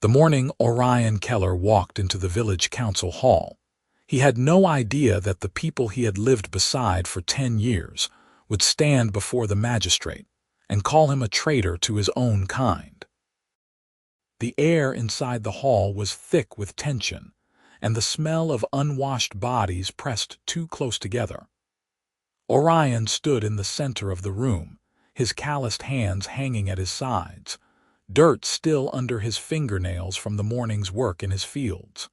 The morning Orion Keller walked into the village council hall. He had no idea that the people he had lived beside for 10 years would stand before the magistrate and call him a traitor to his own kind. The air inside the hall was thick with tension, and the smell of unwashed bodies pressed too close together. Orion stood in the center of the room, his calloused hands hanging at his sides, dirt still under his fingernails from the morning's work in his fields.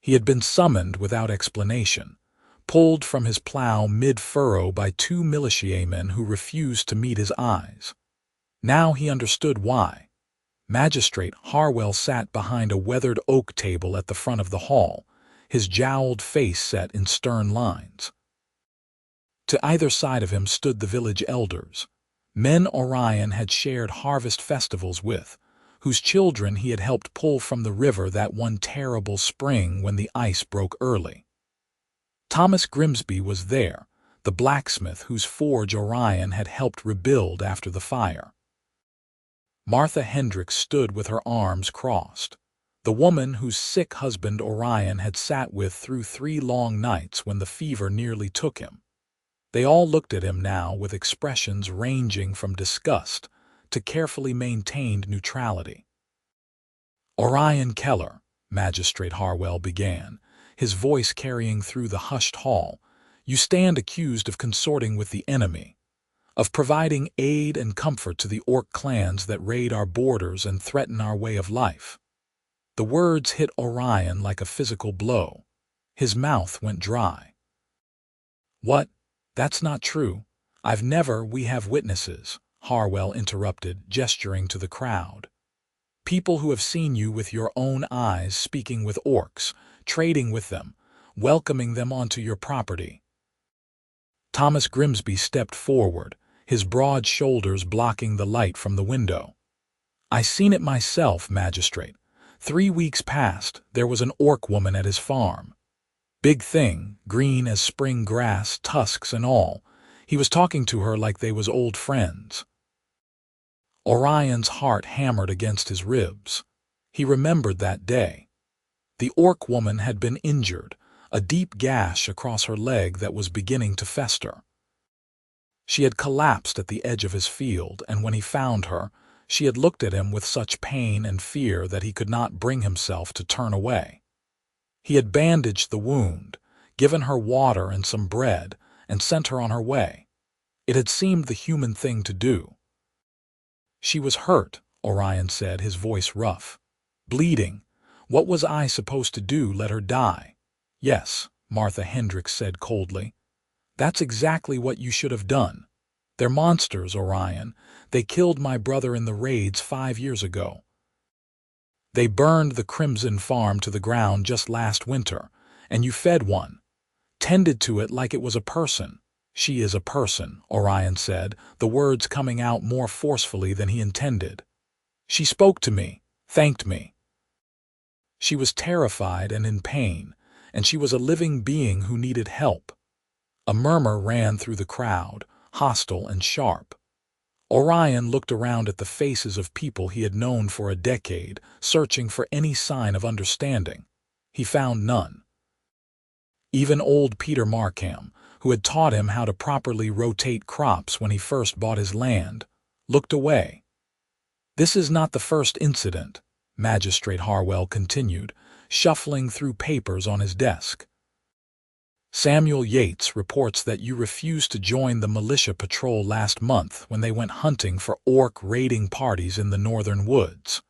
He had been summoned without explanation, pulled from his plow mid-furrow by 2 militiamen who refused to meet his eyes. Now he understood why. Magistrate Harwell sat behind a weathered oak table at the front of the hall, his jowled face set in stern lines. To either side of him stood the village elders, men Orion had shared harvest festivals with, whose children he had helped pull from the river that one terrible spring when the ice broke early. Thomas Grimsby was there, the blacksmith whose forge Orion had helped rebuild after the fire. Martha Hendricks stood with her arms crossed, the woman whose sick husband Orion had sat with through 3 long nights when the fever nearly took him. They all looked at him now with expressions ranging from disgust to carefully maintained neutrality. "Orion Keller," Magistrate Harwell began, his voice carrying through the hushed hall, "you stand accused of consorting with the enemy, of providing aid and comfort to the orc clans that raid our borders and threaten our way of life." The words hit Orion like a physical blow. His mouth went dry. "What? That's not true. We have witnesses," Harwell interrupted, gesturing to the crowd. "People who have seen you with your own eyes speaking with orcs, trading with them, welcoming them onto your property." Thomas Grimsby stepped forward, his broad shoulders blocking the light from the window. "I seen it myself, Magistrate. 3 weeks past, there was an orc woman at his farm. Big thing, green as spring grass, tusks and all. He was talking to her like they was old friends." Orion's heart hammered against his ribs. He remembered that day. The orc woman had been injured, a deep gash across her leg that was beginning to fester. She had collapsed at the edge of his field, and when he found her, she had looked at him with such pain and fear that he could not bring himself to turn away. He had bandaged the wound, given her water and some bread, and sent her on her way. It had seemed the human thing to do. "She was hurt," Orion said, his voice rough. "Bleeding. What was I supposed to do, let her die?" "Yes," Martha Hendricks said coldly. "That's exactly what you should have done. They're monsters, Orion. They killed my brother in the raids 5 years ago. They burned the Crimson Farm to the ground just last winter, and you fed one. Tended to it like it was a person." "She is a person," Orion said, the words coming out more forcefully than he intended. "She spoke to me, thanked me. She was terrified and in pain, and she was a living being who needed help." A murmur ran through the crowd, hostile and sharp. Orion looked around at the faces of people he had known for a decade, searching for any sign of understanding. He found none. Even old Peter Markham, who had taught him how to properly rotate crops when he first bought his land, looked away. "This is not the first incident," Magistrate Harwell continued, shuffling through papers on his desk. "Samuel Yates reports that you refused to join the militia patrol last month when they went hunting for orc raiding parties in the northern woods."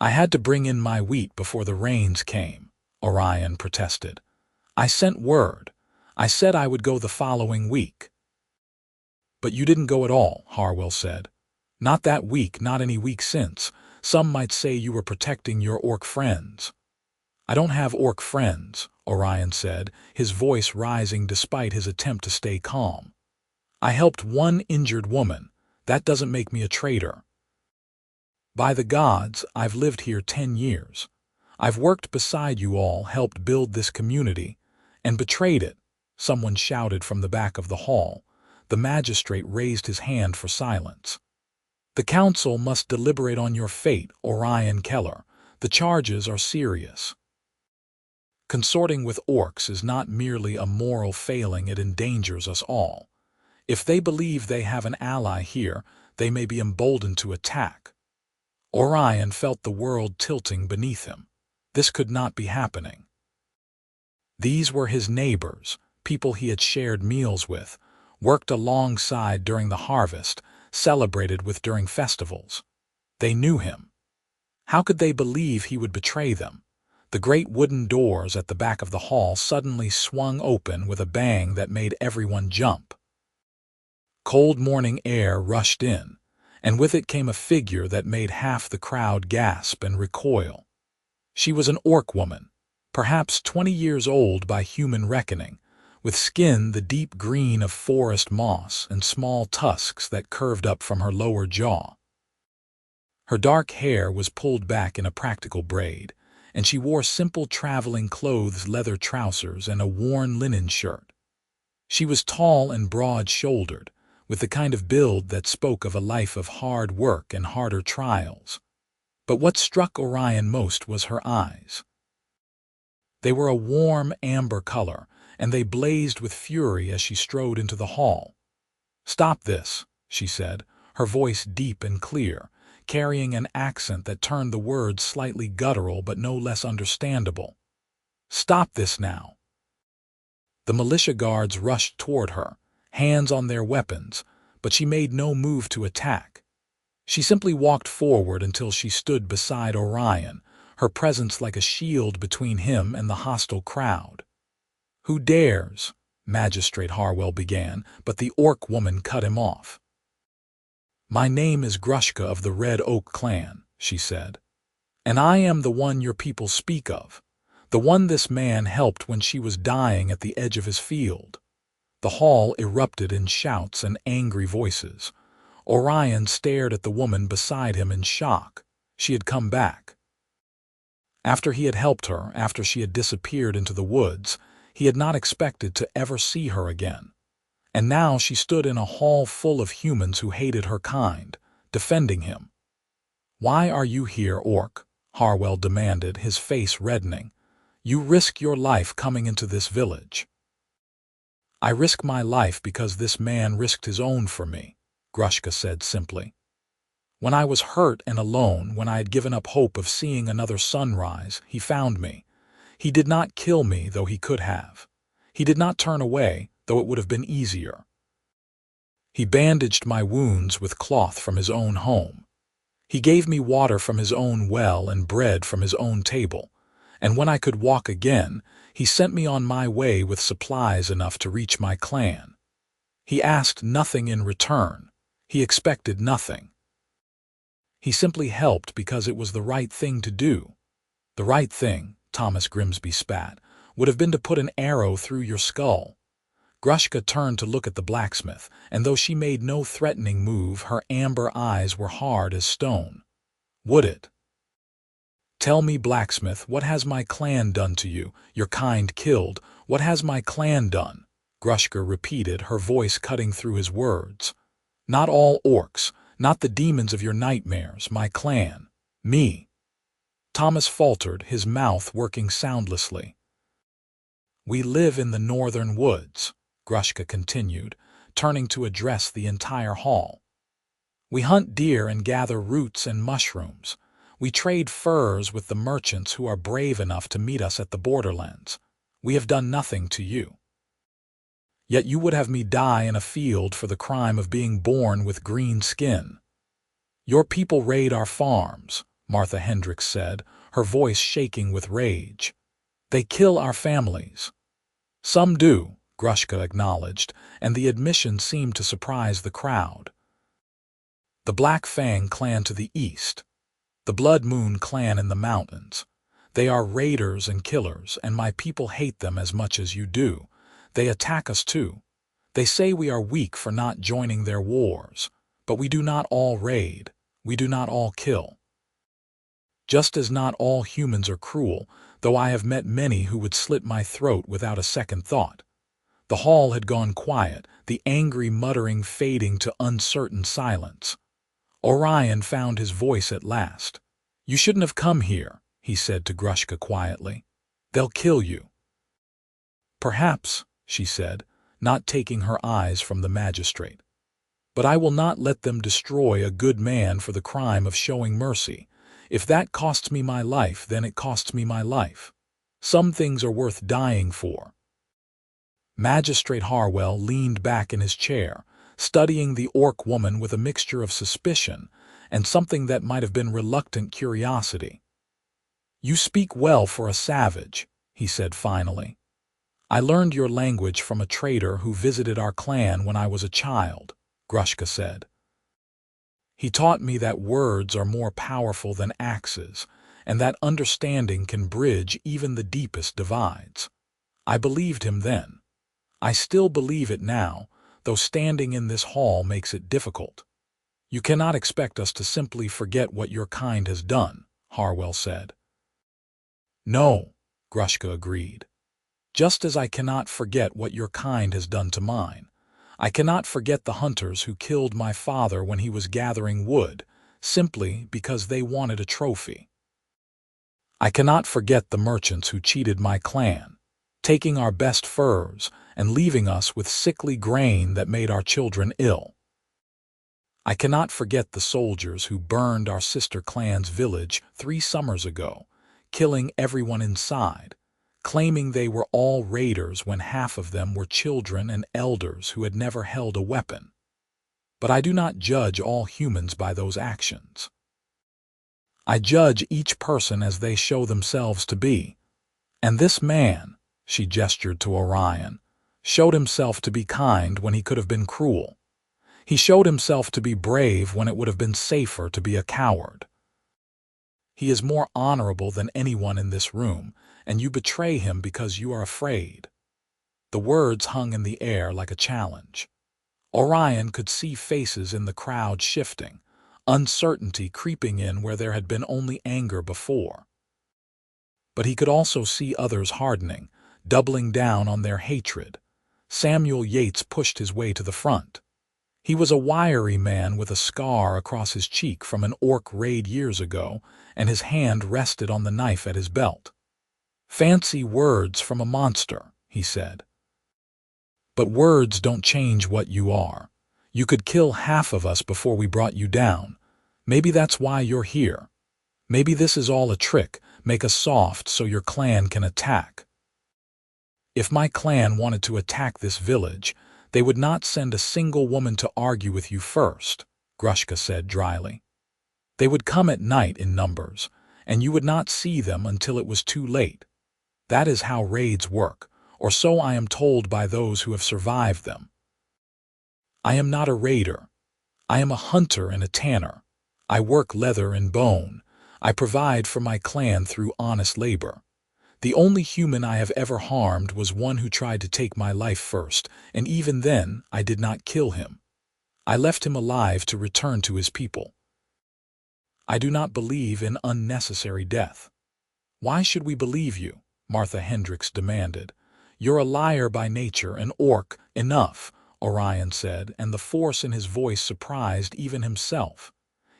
"I had to bring in my wheat before the rains came," Orion protested. "I sent word. I said I would go the following week." "But you didn't go at all," Harwell said. "Not that week, not any week since. Some might say you were protecting your orc friends." "I don't have orc friends," Orion said, his voice rising despite his attempt to stay calm. "I helped one injured woman. That doesn't make me a traitor. By the gods, I've lived here 10 years. I've worked beside you all, helped build this community, and betrayed it," someone shouted from the back of the hall. The magistrate raised his hand for silence. The council must deliberate on your fate, Orion Keller. The charges are serious. Consorting with orcs is not merely a moral failing, it endangers us all. If they believe they have an ally here, they may be emboldened to attack. Orion felt the world tilting beneath him. This could not be happening. These were his neighbors, people he had shared meals with, worked alongside during the harvest, celebrated with during festivals. They knew him. How could they believe he would betray them? The great wooden doors at the back of the hall suddenly swung open with a bang that made everyone jump. Cold morning air rushed in, and with it came a figure that made half the crowd gasp and recoil. She was an orc woman, perhaps 20 years old by human reckoning, with skin the deep green of forest moss and small tusks that curved up from her lower jaw. Her dark hair was pulled back in a practical braid, and she wore simple traveling clothes, leather trousers, and a worn linen shirt. She was tall and broad-shouldered, with the kind of build that spoke of a life of hard work and harder trials. But what struck Orion most was her eyes. They were a warm amber color, and they blazed with fury as she strode into the hall. "Stop this," she said, her voice deep and clear, carrying an accent that turned the words slightly guttural but no less understandable. "Stop this now." The militia guards rushed toward her, hands on their weapons, but she made no move to attack. She simply walked forward until she stood beside Orion, her presence like a shield between him and the hostile crowd. "Who dares?" Magistrate Harwell began, but the orc woman cut him off. "My name is Grushka of the Red Oak clan," she said, "and I am the one your people speak of, the one this man helped when she was dying at the edge of his field." The hall erupted in shouts and angry voices. Orion stared at the woman beside him in shock. She had come back. After he had helped her, after she had disappeared into the woods, he had not expected to ever see her again. And now she stood in a hall full of humans who hated her kind, defending him. "Why are you here, orc?" Harwell demanded, his face reddening. "You risk your life coming into this village." "I risk my life because this man risked his own for me," Grushka said simply. "When I was hurt and alone, when I had given up hope of seeing another sunrise, he found me. He did not kill me, though he could have. He did not turn away, though it would have been easier. He bandaged my wounds with cloth from his own home. He gave me water from his own well and bread from his own table. And when I could walk again, he sent me on my way with supplies enough to reach my clan. He asked nothing in return. He expected nothing. He simply helped because it was the right thing to do. The right thing," Thomas Grimsby spat, "would have been to put an arrow through your skull." Grushka turned to look at the blacksmith, and though she made no threatening move, her amber eyes were hard as stone. "Would it? Tell me, blacksmith, what has my clan done to you? Your kind killed. What has my clan done?" Grushka repeated, her voice cutting through his words. "Not all orcs, not the demons of your nightmares, my clan. Me." Thomas faltered, his mouth working soundlessly. "We live in the northern woods," Grushka continued, turning to address the entire hall. "We hunt deer and gather roots and mushrooms. We trade furs with the merchants who are brave enough to meet us at the borderlands. We have done nothing to you. Yet you would have me die in a field for the crime of being born with green skin. Your people raid our farms," Martha Hendricks said, her voice shaking with rage. "They kill our families." "Some do," Grushka acknowledged, and the admission seemed to surprise the crowd. "The Black Fang clan to the east. The Blood Moon clan in the mountains. They are raiders and killers, and my people hate them as much as you do. They attack us too. They say we are weak for not joining their wars, but we do not all raid, we do not all kill. Just as not all humans are cruel, though I have met many who would slit my throat without a second thought." The hall had gone quiet, the angry muttering fading to uncertain silence. Orion found his voice at last. "You shouldn't have come here," he said to Grushka quietly. "They'll kill you." "Perhaps," she said, not taking her eyes from the magistrate. "But I will not let them destroy a good man for the crime of showing mercy. If that costs me my life, then it costs me my life. Some things are worth dying for." Magistrate Harwell leaned back in his chair, studying the orc woman with a mixture of suspicion and something that might have been reluctant curiosity. "You speak well for a savage," he said finally. "I learned your language from a trader who visited our clan when I was a child," Grushka said. "He taught me that words are more powerful than axes, and that understanding can bridge even the deepest divides. I believed him then. I still believe it now, though standing in this hall makes it difficult. You cannot expect us to simply forget what your kind has done," Harwell said. "No," Grushka agreed. "Just as I cannot forget what your kind has done to mine. I cannot forget the hunters who killed my father when he was gathering wood, simply because they wanted a trophy. I cannot forget the merchants who cheated my clan, taking our best furs and leaving us with sickly grain that made our children ill. I cannot forget the soldiers who burned our sister clan's village 3 summers ago, killing everyone inside, claiming they were all raiders when half of them were children and elders who had never held a weapon. But I do not judge all humans by those actions. I judge each person as they show themselves to be. And this man," she gestured to Orion, "showed himself to be kind when he could have been cruel. He showed himself to be brave when it would have been safer to be a coward. He is more honorable than anyone in this room, and you betray him because you are afraid." The words hung in the air like a challenge. Orion could see faces in the crowd shifting, uncertainty creeping in where there had been only anger before. But he could also see others hardening, doubling down on their hatred. Samuel Yates pushed his way to the front. He was a wiry man with a scar across his cheek from an orc raid years ago, and his hand rested on the knife at his belt. "Fancy words from a monster," he said. "But words don't change what you are. You could kill half of us before we brought you down. Maybe that's why you're here. Maybe this is all a trick, make us soft so your clan can attack." "If my clan wanted to attack this village, they would not send a single woman to argue with you first," Grushka said dryly. "They would come at night in numbers, and you would not see them until it was too late. That is how raids work, or so I am told by those who have survived them. I am not a raider. I am a hunter and a tanner. I work leather and bone. I provide for my clan through honest labor. The only human I have ever harmed was one who tried to take my life first, and even then I did not kill him. I left him alive to return to his people. I do not believe in unnecessary death." "Why should we believe you?" Martha Hendricks demanded. "You're a liar by nature, an orc." "Enough," Orion said, and the force in his voice surprised even himself.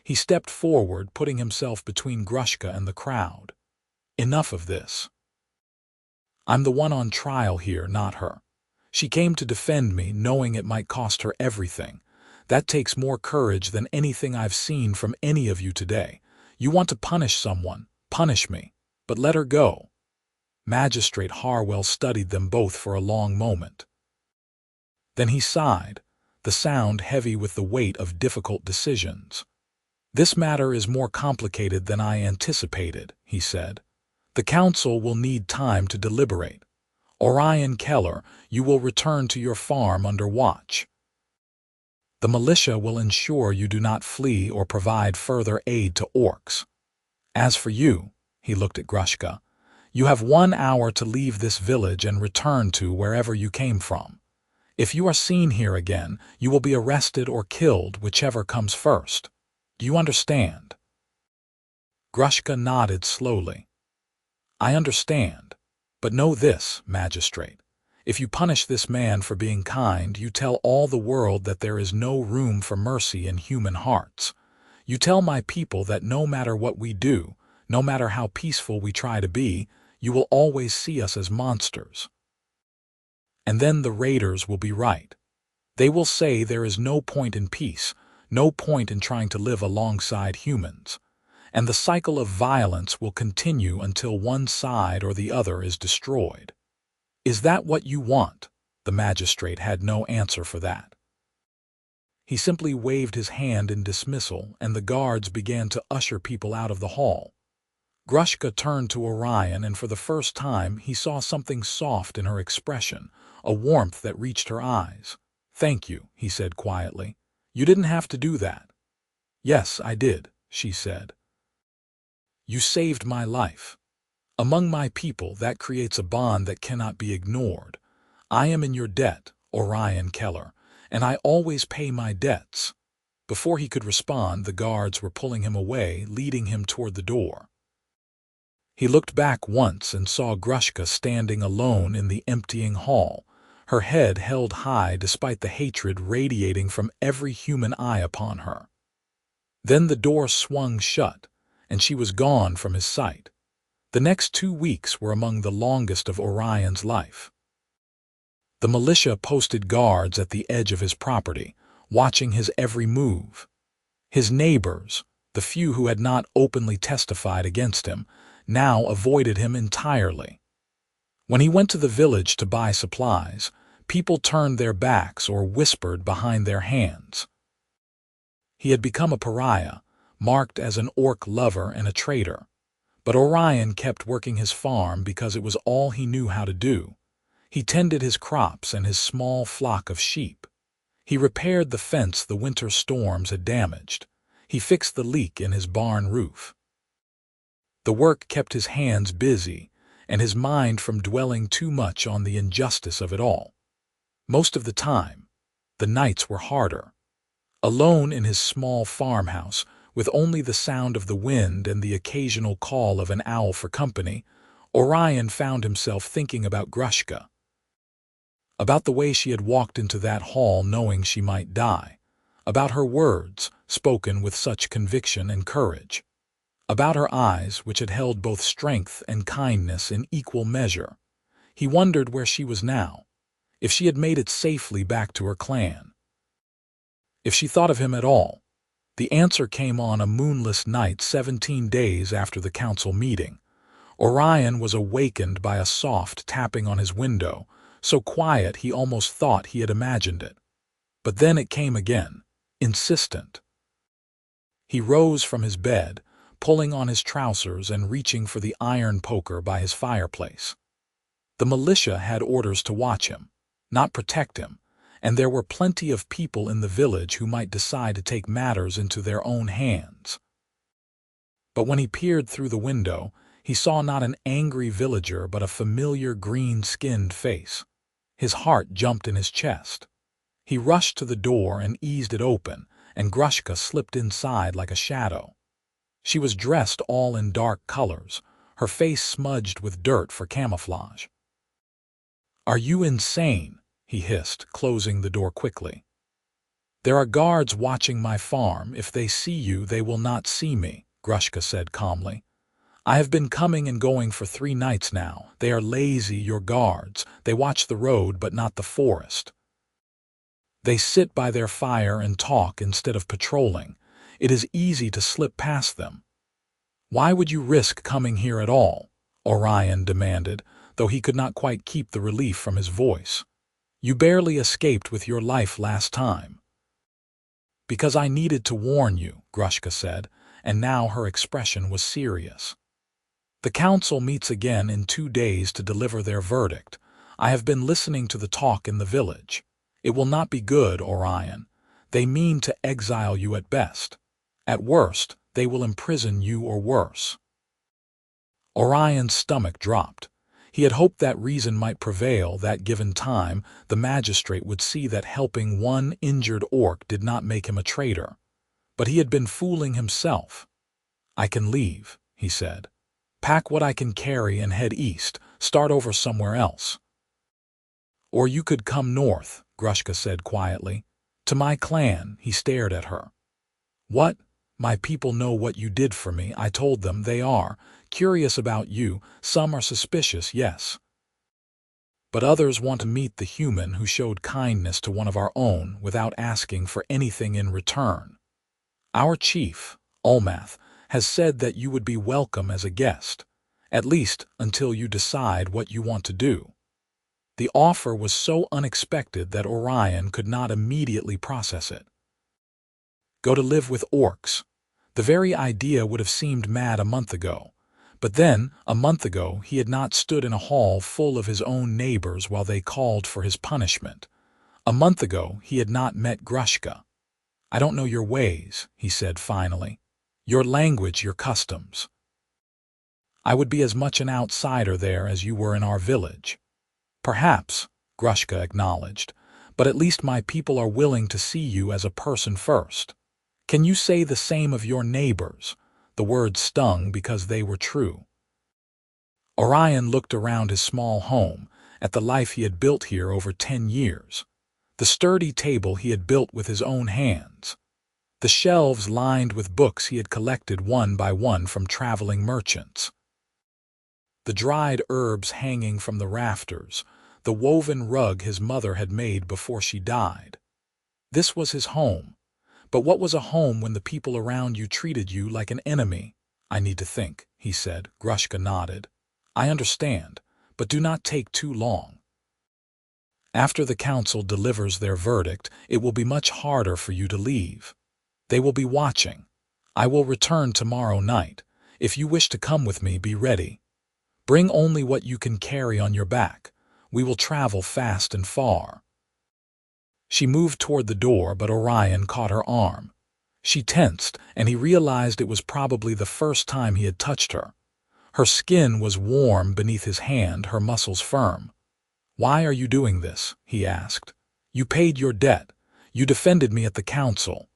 He stepped forward, putting himself between Grushka and the crowd. "Enough of this. I'm the one on trial here, not her. She came to defend me, knowing it might cost her everything. That takes more courage than anything I've seen from any of you today. You want to punish someone, punish me, but let her go." Magistrate Harwell studied them both for a long moment. Then he sighed, the sound heavy with the weight of difficult decisions. "This matter is more complicated than I anticipated," he said. "The council will need time to deliberate. Orion Keller, you will return to your farm under watch. The militia will ensure you do not flee or provide further aid to orcs. As for you," he looked at Grushka, "you have 1 hour to leave this village and return to wherever you came from. If you are seen here again, you will be arrested or killed, whichever comes first. Do you understand?" Grushka nodded slowly. "I understand. But know this, magistrate. If you punish this man for being kind, you tell all the world that there is no room for mercy in human hearts. You tell my people that no matter what we do, no matter how peaceful we try to be, you will always see us as monsters. And then the raiders will be right. They will say there is no point in peace, no point in trying to live alongside humans, and the cycle of violence will continue until one side or the other is destroyed. Is that what you want? The magistrate had no answer for that. He simply waved his hand in dismissal, and the guards began to usher people out of the hall. Grushka turned to Orion, and for the first time he saw something soft in her expression, a warmth that reached her eyes. "Thank you," he said quietly. "You didn't have to do that." "Yes, I did," she said. "You saved my life. Among my people, that creates a bond that cannot be ignored. I am in your debt, Orion Keller, and I always pay my debts." Before he could respond, the guards were pulling him away, leading him toward the door. He looked back once and saw Grushka standing alone in the emptying hall, her head held high despite the hatred radiating from every human eye upon her. Then the door swung shut, and she was gone from his sight. The next 2 weeks were among the longest of Orion's life. The militia posted guards at the edge of his property, watching his every move. His neighbors, the few who had not openly testified against him, now avoided him entirely. When he went to the village to buy supplies, people turned their backs or whispered behind their hands. He had become a pariah, marked as an orc lover and a traitor. But Orion kept working his farm because it was all he knew how to do. He tended his crops and his small flock of sheep. He repaired the fence the winter storms had damaged. He fixed the leak in his barn roof. The work kept his hands busy and his mind from dwelling too much on the injustice of it all. Most of the time, the nights were harder. Alone in his small farmhouse, with only the sound of the wind and the occasional call of an owl for company, Orion found himself thinking about Grushka. About the way she had walked into that hall knowing she might die. About her words, spoken with such conviction and courage. About her eyes, which had held both strength and kindness in equal measure. He wondered where she was now, if she had made it safely back to her clan. If she thought of him at all. The answer came on a moonless night 17 days after the council meeting. Orion was awakened by a soft tapping on his window, so quiet he almost thought he had imagined it. But then it came again, insistent. He rose from his bed, pulling on his trousers and reaching for the iron poker by his fireplace. The militia had orders to watch him, not protect him, and there were plenty of people in the village who might decide to take matters into their own hands. But when he peered through the window, he saw not an angry villager but a familiar green-skinned face. His heart jumped in his chest. He rushed to the door and eased it open, and Grushka slipped inside like a shadow. She was dressed all in dark colors, her face smudged with dirt for camouflage. "Are you insane?" he hissed, closing the door quickly. "There are guards watching my farm. If they see you, they will not see me," Grushka said calmly. "I have been coming and going for 3 nights now. They are lazy, your guards. They watch the road but not the forest. They sit by their fire and talk instead of patrolling. It is easy to slip past them." "Why would you risk coming here at all?" Orion demanded, though he could not quite keep the relief from his voice. "You barely escaped with your life last time." "Because I needed to warn you," Grushka said, and now her expression was serious. "The council meets again in 2 days to deliver their verdict. I have been listening to the talk in the village. It will not be good, Orion. They mean to exile you at best. At worst, they will imprison you or worse." Orion's stomach dropped. He had hoped that reason might prevail, that given time, the magistrate would see that helping one injured orc did not make him a traitor. But he had been fooling himself. "I can leave," he said. "Pack what I can carry and head east, start over somewhere else." "Or you could come north," Grushka said quietly. "To my clan." He stared at her. "What? My people know what you did for me. I told them they are curious about you. Some are suspicious, yes. But others want to meet the human who showed kindness to one of our own without asking for anything in return. Our chief, Ulmath, has said that you would be welcome as a guest, at least until you decide what you want to do. The offer was so unexpected that Orion could not immediately process it. Go to live with orcs. The very idea would have seemed mad a month ago. But then, a month ago, he had not stood in a hall full of his own neighbors while they called for his punishment. A month ago, he had not met Grushka. I don't know your ways, he said finally. Your language, your customs. I would be as much an outsider there as you were in our village. Perhaps, Grushka acknowledged, but at least my people are willing to see you as a person first. Can you say the same of your neighbors? The words stung because they were true. Orion looked around his small home, at the life he had built here over 10 years. The sturdy table he had built with his own hands. The shelves lined with books he had collected one by one from traveling merchants. The dried herbs hanging from the rafters, the woven rug his mother had made before she died. This was his home. But what was a home when the people around you treated you like an enemy? I need to think, he said. Grushka nodded. I understand, but do not take too long. After the council delivers their verdict, it will be much harder for you to leave. They will be watching. I will return tomorrow night. If you wish to come with me, be ready. Bring only what you can carry on your back. We will travel fast and far. She moved toward the door, but Orion caught her arm. She tensed, and he realized it was probably the first time he had touched her. Her skin was warm beneath his hand, her muscles firm. Why are you doing this? He asked. You paid your debt. You defended me at the council.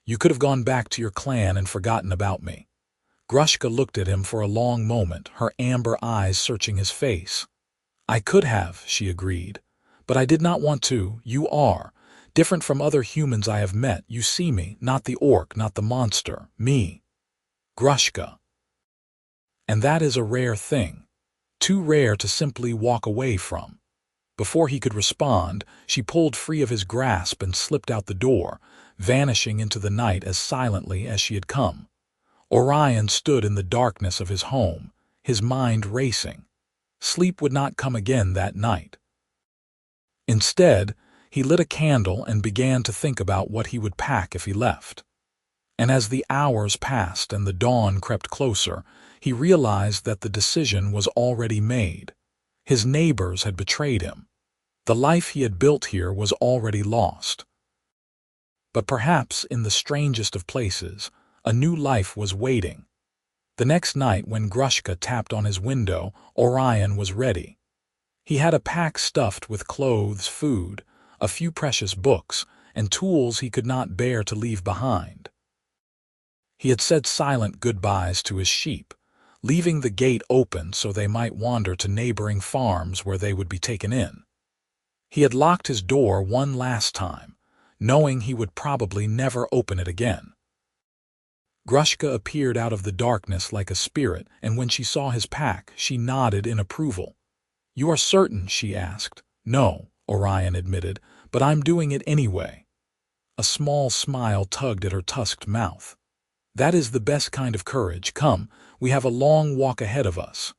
You could have gone back to your clan and forgotten about me. Grushka looked at him for a long moment, her amber eyes searching his face. I could have, she agreed. But I did not want to. You are different from other humans I have met. You see me, not the orc, not the monster, me. Grushka. And that is a rare thing. Too rare to simply walk away from. Before he could respond, she pulled free of his grasp and slipped out the door, vanishing into the night as silently as she had come. Orion stood in the darkness of his home, his mind racing. Sleep would not come again that night. Instead, he lit a candle and began to think about what he would pack if he left. And as the hours passed and the dawn crept closer, he realized that the decision was already made. His neighbors had betrayed him. The life he had built here was already lost. But perhaps in the strangest of places, a new life was waiting. The next night when Grushka tapped on his window, Orion was ready. He had a pack stuffed with clothes, food, a few precious books, and tools he could not bear to leave behind. He had said silent goodbyes to his sheep, leaving the gate open so they might wander to neighboring farms where they would be taken in. He had locked his door one last time, knowing he would probably never open it again. Grushka appeared out of the darkness like a spirit, and when she saw his pack, she nodded in approval. You are certain? She asked. No, Orion admitted, but I'm doing it anyway. A small smile tugged at her tusked mouth. That is the best kind of courage. Come, we have a long walk ahead of us.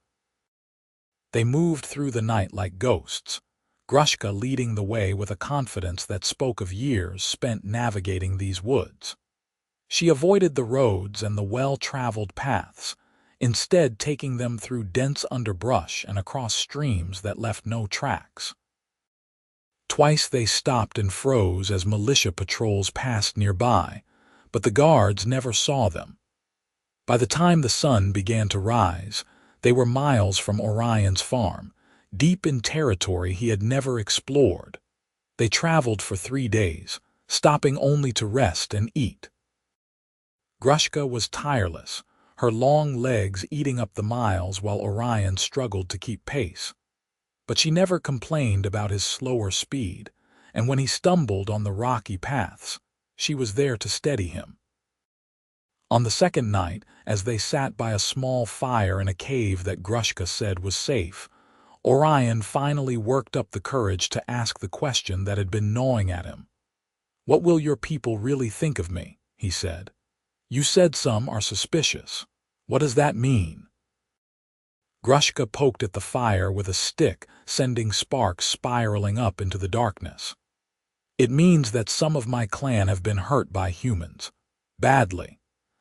They moved through the night like ghosts, Grushka leading the way with a confidence that spoke of years spent navigating these woods. She avoided the roads and the well-traveled paths, instead taking them through dense underbrush and across streams that left no tracks. Twice they stopped and froze as militia patrols passed nearby, but the guards never saw them. By the time the sun began to rise, they were miles from Orion's farm, deep in territory he had never explored. They traveled for 3 days, stopping only to rest and eat. Grushka was tireless, her long legs eating up the miles while Orion struggled to keep pace. But she never complained about his slower speed, and when he stumbled on the rocky paths, she was there to steady him. On the second night, as they sat by a small fire in a cave that Grushka said was safe, Orion finally worked up the courage to ask the question that had been gnawing at him. "What will your people really think of me?" he said. "You said some are suspicious. What does that mean?" Grushka poked at the fire with a stick, sending sparks spiraling up into the darkness. "It means that some of my clan have been hurt by humans. Badly.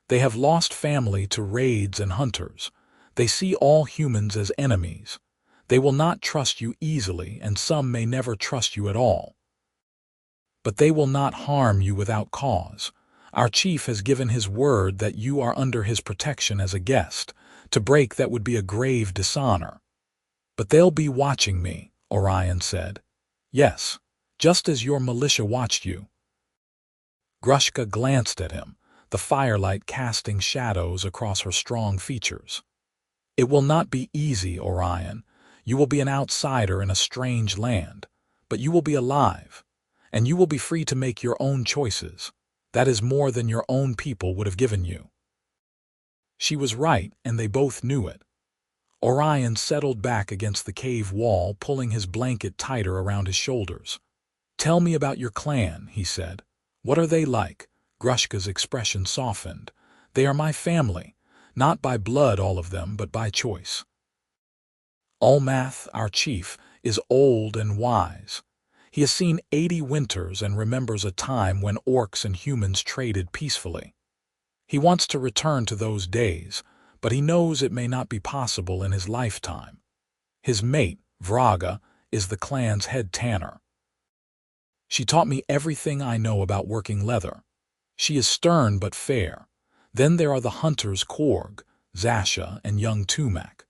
They have lost family to raids and hunters. They see all humans as enemies. They will not trust you easily, and some may never trust you at all. But they will not harm you without cause. Our chief has given his word that you are under his protection as a guest. To break that would be a grave dishonor." "But they'll be watching me," Orion said. "Yes, just as your militia watched you." Grushka glanced at him, the firelight casting shadows across her strong features. "It will not be easy, Orion. You will be an outsider in a strange land, but you will be alive, and you will be free to make your own choices. That is more than your own people would have given you." She was right, and they both knew it. Orion settled back against the cave wall, pulling his blanket tighter around his shoulders. "Tell me about your clan," he said. "What are they like?" Grushka's expression softened. "They are my family, not by blood all of them, but by choice. Ulmath, our chief, is old and wise. He has seen 80 winters and remembers a time when orcs and humans traded peacefully. He wants to return to those days, but he knows it may not be possible in his lifetime. His mate, Vraga, is the clan's head tanner. She taught me everything I know about working leather. She is stern but fair. Then there are the hunters Korg, Zasha, and young Tumak.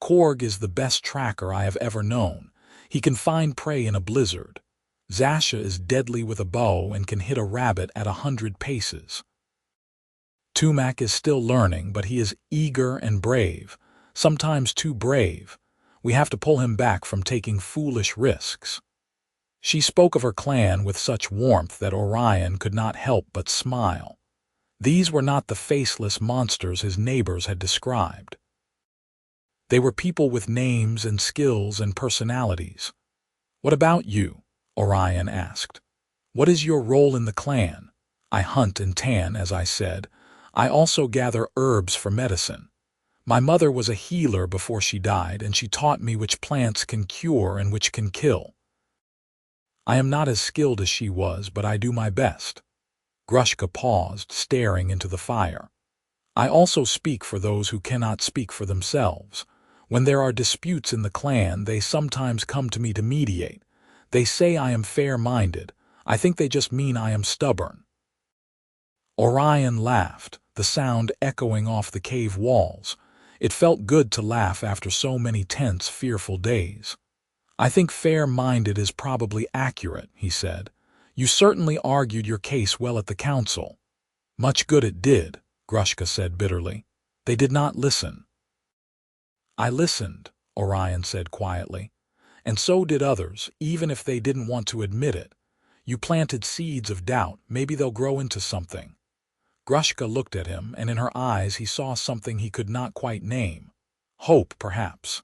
Korg is the best tracker I have ever known. He can find prey in a blizzard. Zasha is deadly with a bow and can hit a rabbit at 100 paces. Tumak is still learning, but he is eager and brave, sometimes too brave. We have to pull him back from taking foolish risks." She spoke of her clan with such warmth that Orion could not help but smile. These were not the faceless monsters his neighbors had described. They were people with names and skills and personalities. "What about you?" Orion asked. "What is your role in the clan?" "I hunt and tan, as I said. I also gather herbs for medicine. My mother was a healer before she died, and she taught me which plants can cure and which can kill. I am not as skilled as she was, but I do my best." Grushka paused, staring into the fire. "I also speak for those who cannot speak for themselves. When there are disputes in the clan, they sometimes come to me to mediate. They say I am fair-minded. I think they just mean I am stubborn." Orion laughed, the sound echoing off the cave walls. It felt good to laugh after so many tense, fearful days. "I think fair-minded is probably accurate," he said. "You certainly argued your case well at the council." "Much good it did," Grushka said bitterly. "They did not listen." "I listened," Orion said quietly. "And so did others, even if they didn't want to admit it. You planted seeds of doubt. Maybe they'll grow into something." Grushka looked at him, and in her eyes he saw something he could not quite name. Hope, perhaps.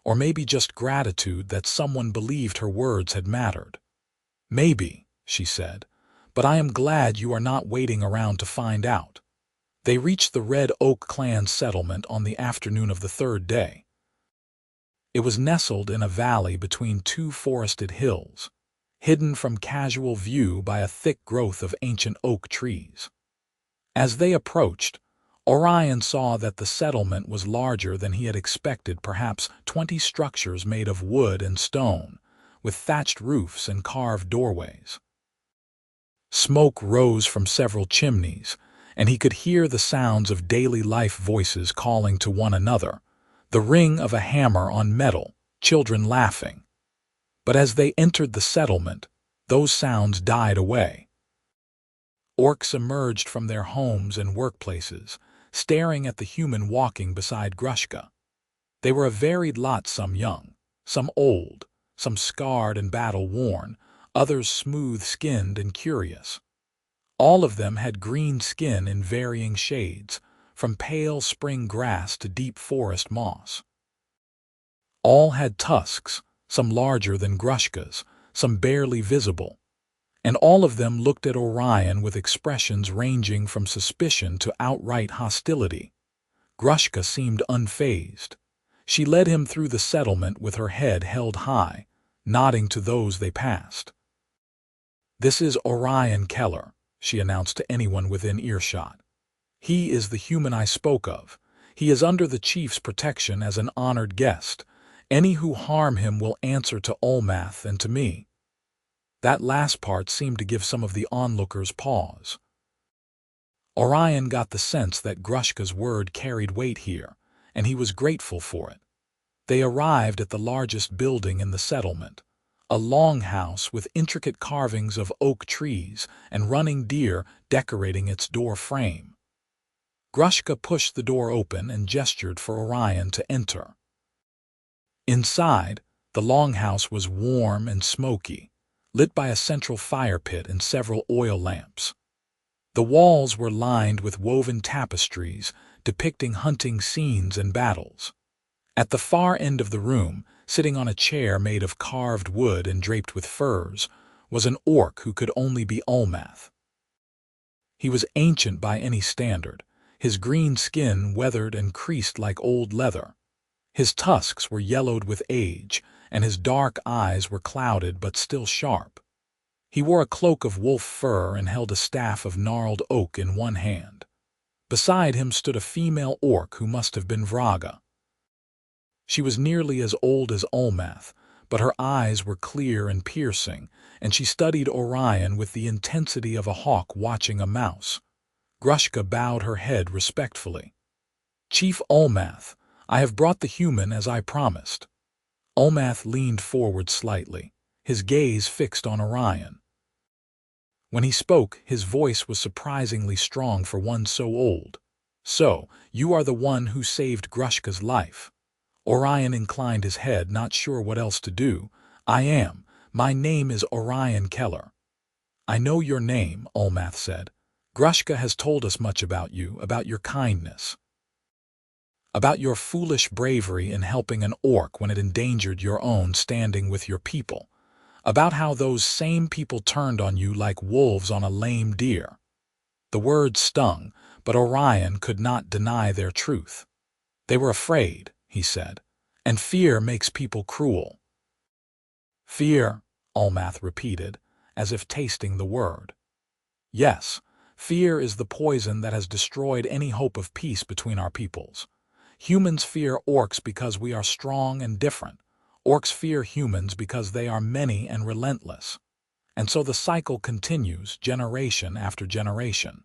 Or maybe just gratitude that someone believed her words had mattered. "Maybe," she said, "but I am glad you are not waiting around to find out." They reached the Red Oak clan settlement on the afternoon of the third day. It was nestled in a valley between two forested hills, hidden from casual view by a thick growth of ancient oak trees. As they approached, Orion saw that the settlement was larger than he had expected, perhaps 20 structures made of wood and stone, with thatched roofs and carved doorways. Smoke rose from several chimneys, and he could hear the sounds of daily life voices calling to one another, the ring of a hammer on metal, children laughing. But as they entered the settlement, those sounds died away. Orcs emerged from their homes and workplaces, staring at the human walking beside Grushka. They were a varied lot, some young, some old, some scarred and battle-worn, others smooth-skinned and curious. All of them had green skin in varying shades, from pale spring grass to deep forest moss. All had tusks, some larger than Grushka's, some barely visible, and all of them looked at Orion with expressions ranging from suspicion to outright hostility. Grushka seemed unfazed. She led him through the settlement with her head held high, nodding to those they passed. "This is Orion Keller," she announced to anyone within earshot. "He is the human I spoke of. He is under the chief's protection as an honored guest. Any who harm him will answer to Olmath and to me." That last part seemed to give some of the onlookers pause. Orion got the sense that Grushka's word carried weight here, and he was grateful for it. They arrived at the largest building in the settlement, a longhouse with intricate carvings of oak trees and running deer decorating its door frame. Grushka pushed the door open and gestured for Orion to enter. Inside, the longhouse was warm and smoky, lit by a central fire pit and several oil lamps. The walls were lined with woven tapestries depicting hunting scenes and battles. At the far end of the room, sitting on a chair made of carved wood and draped with furs, was an orc who could only be Olmath. He was ancient by any standard, his green skin weathered and creased like old leather. His tusks were yellowed with age, and his dark eyes were clouded but still sharp. He wore a cloak of wolf fur and held a staff of gnarled oak in one hand. Beside him stood a female orc who must have been Vraga. She was nearly as old as Olmath, but her eyes were clear and piercing, and she studied Orion with the intensity of a hawk watching a mouse. Grushka bowed her head respectfully. "Chief Olmath, I have brought the human as I promised." Olmath leaned forward slightly, his gaze fixed on Orion. When he spoke, his voice was surprisingly strong for one so old. "So, you are the one who saved Grushka's life." Orion inclined his head, not sure what else to do. "I am. My name is Orion Keller." "I know your name," Olmath said. "Grushka has told us much about you, about your kindness, about your foolish bravery in helping an orc when it endangered your own standing with your people, about how those same people turned on you like wolves on a lame deer." The words stung, but Orion could not deny their truth. "They were afraid," he said, "and fear makes people cruel." "Fear," Olmath repeated, as if tasting the word. "Yes, fear is the poison that has destroyed any hope of peace between our peoples. Humans fear orcs because we are strong and different. Orcs fear humans because they are many and relentless. And so the cycle continues, generation after generation."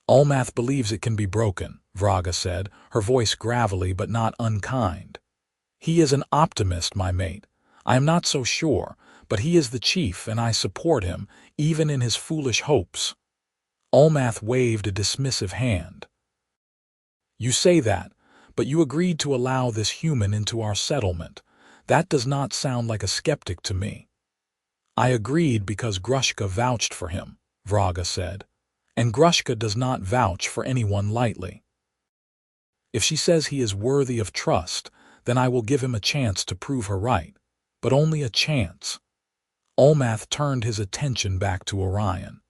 "Olmath believes it can be broken," Vraga said, her voice gravelly but not unkind. "He is an optimist, my mate. I am not so sure, but he is the chief and I support him, even in his foolish hopes." Olmath waved a dismissive hand. "You say that, but you agreed to allow this human into our settlement. That does not sound like a skeptic to me." "I agreed because Grushka vouched for him," Vraga said. "And Grushka does not vouch for anyone lightly. If she says he is worthy of trust, then I will give him a chance to prove her right. But only a chance." Olmath turned his attention back to Orion.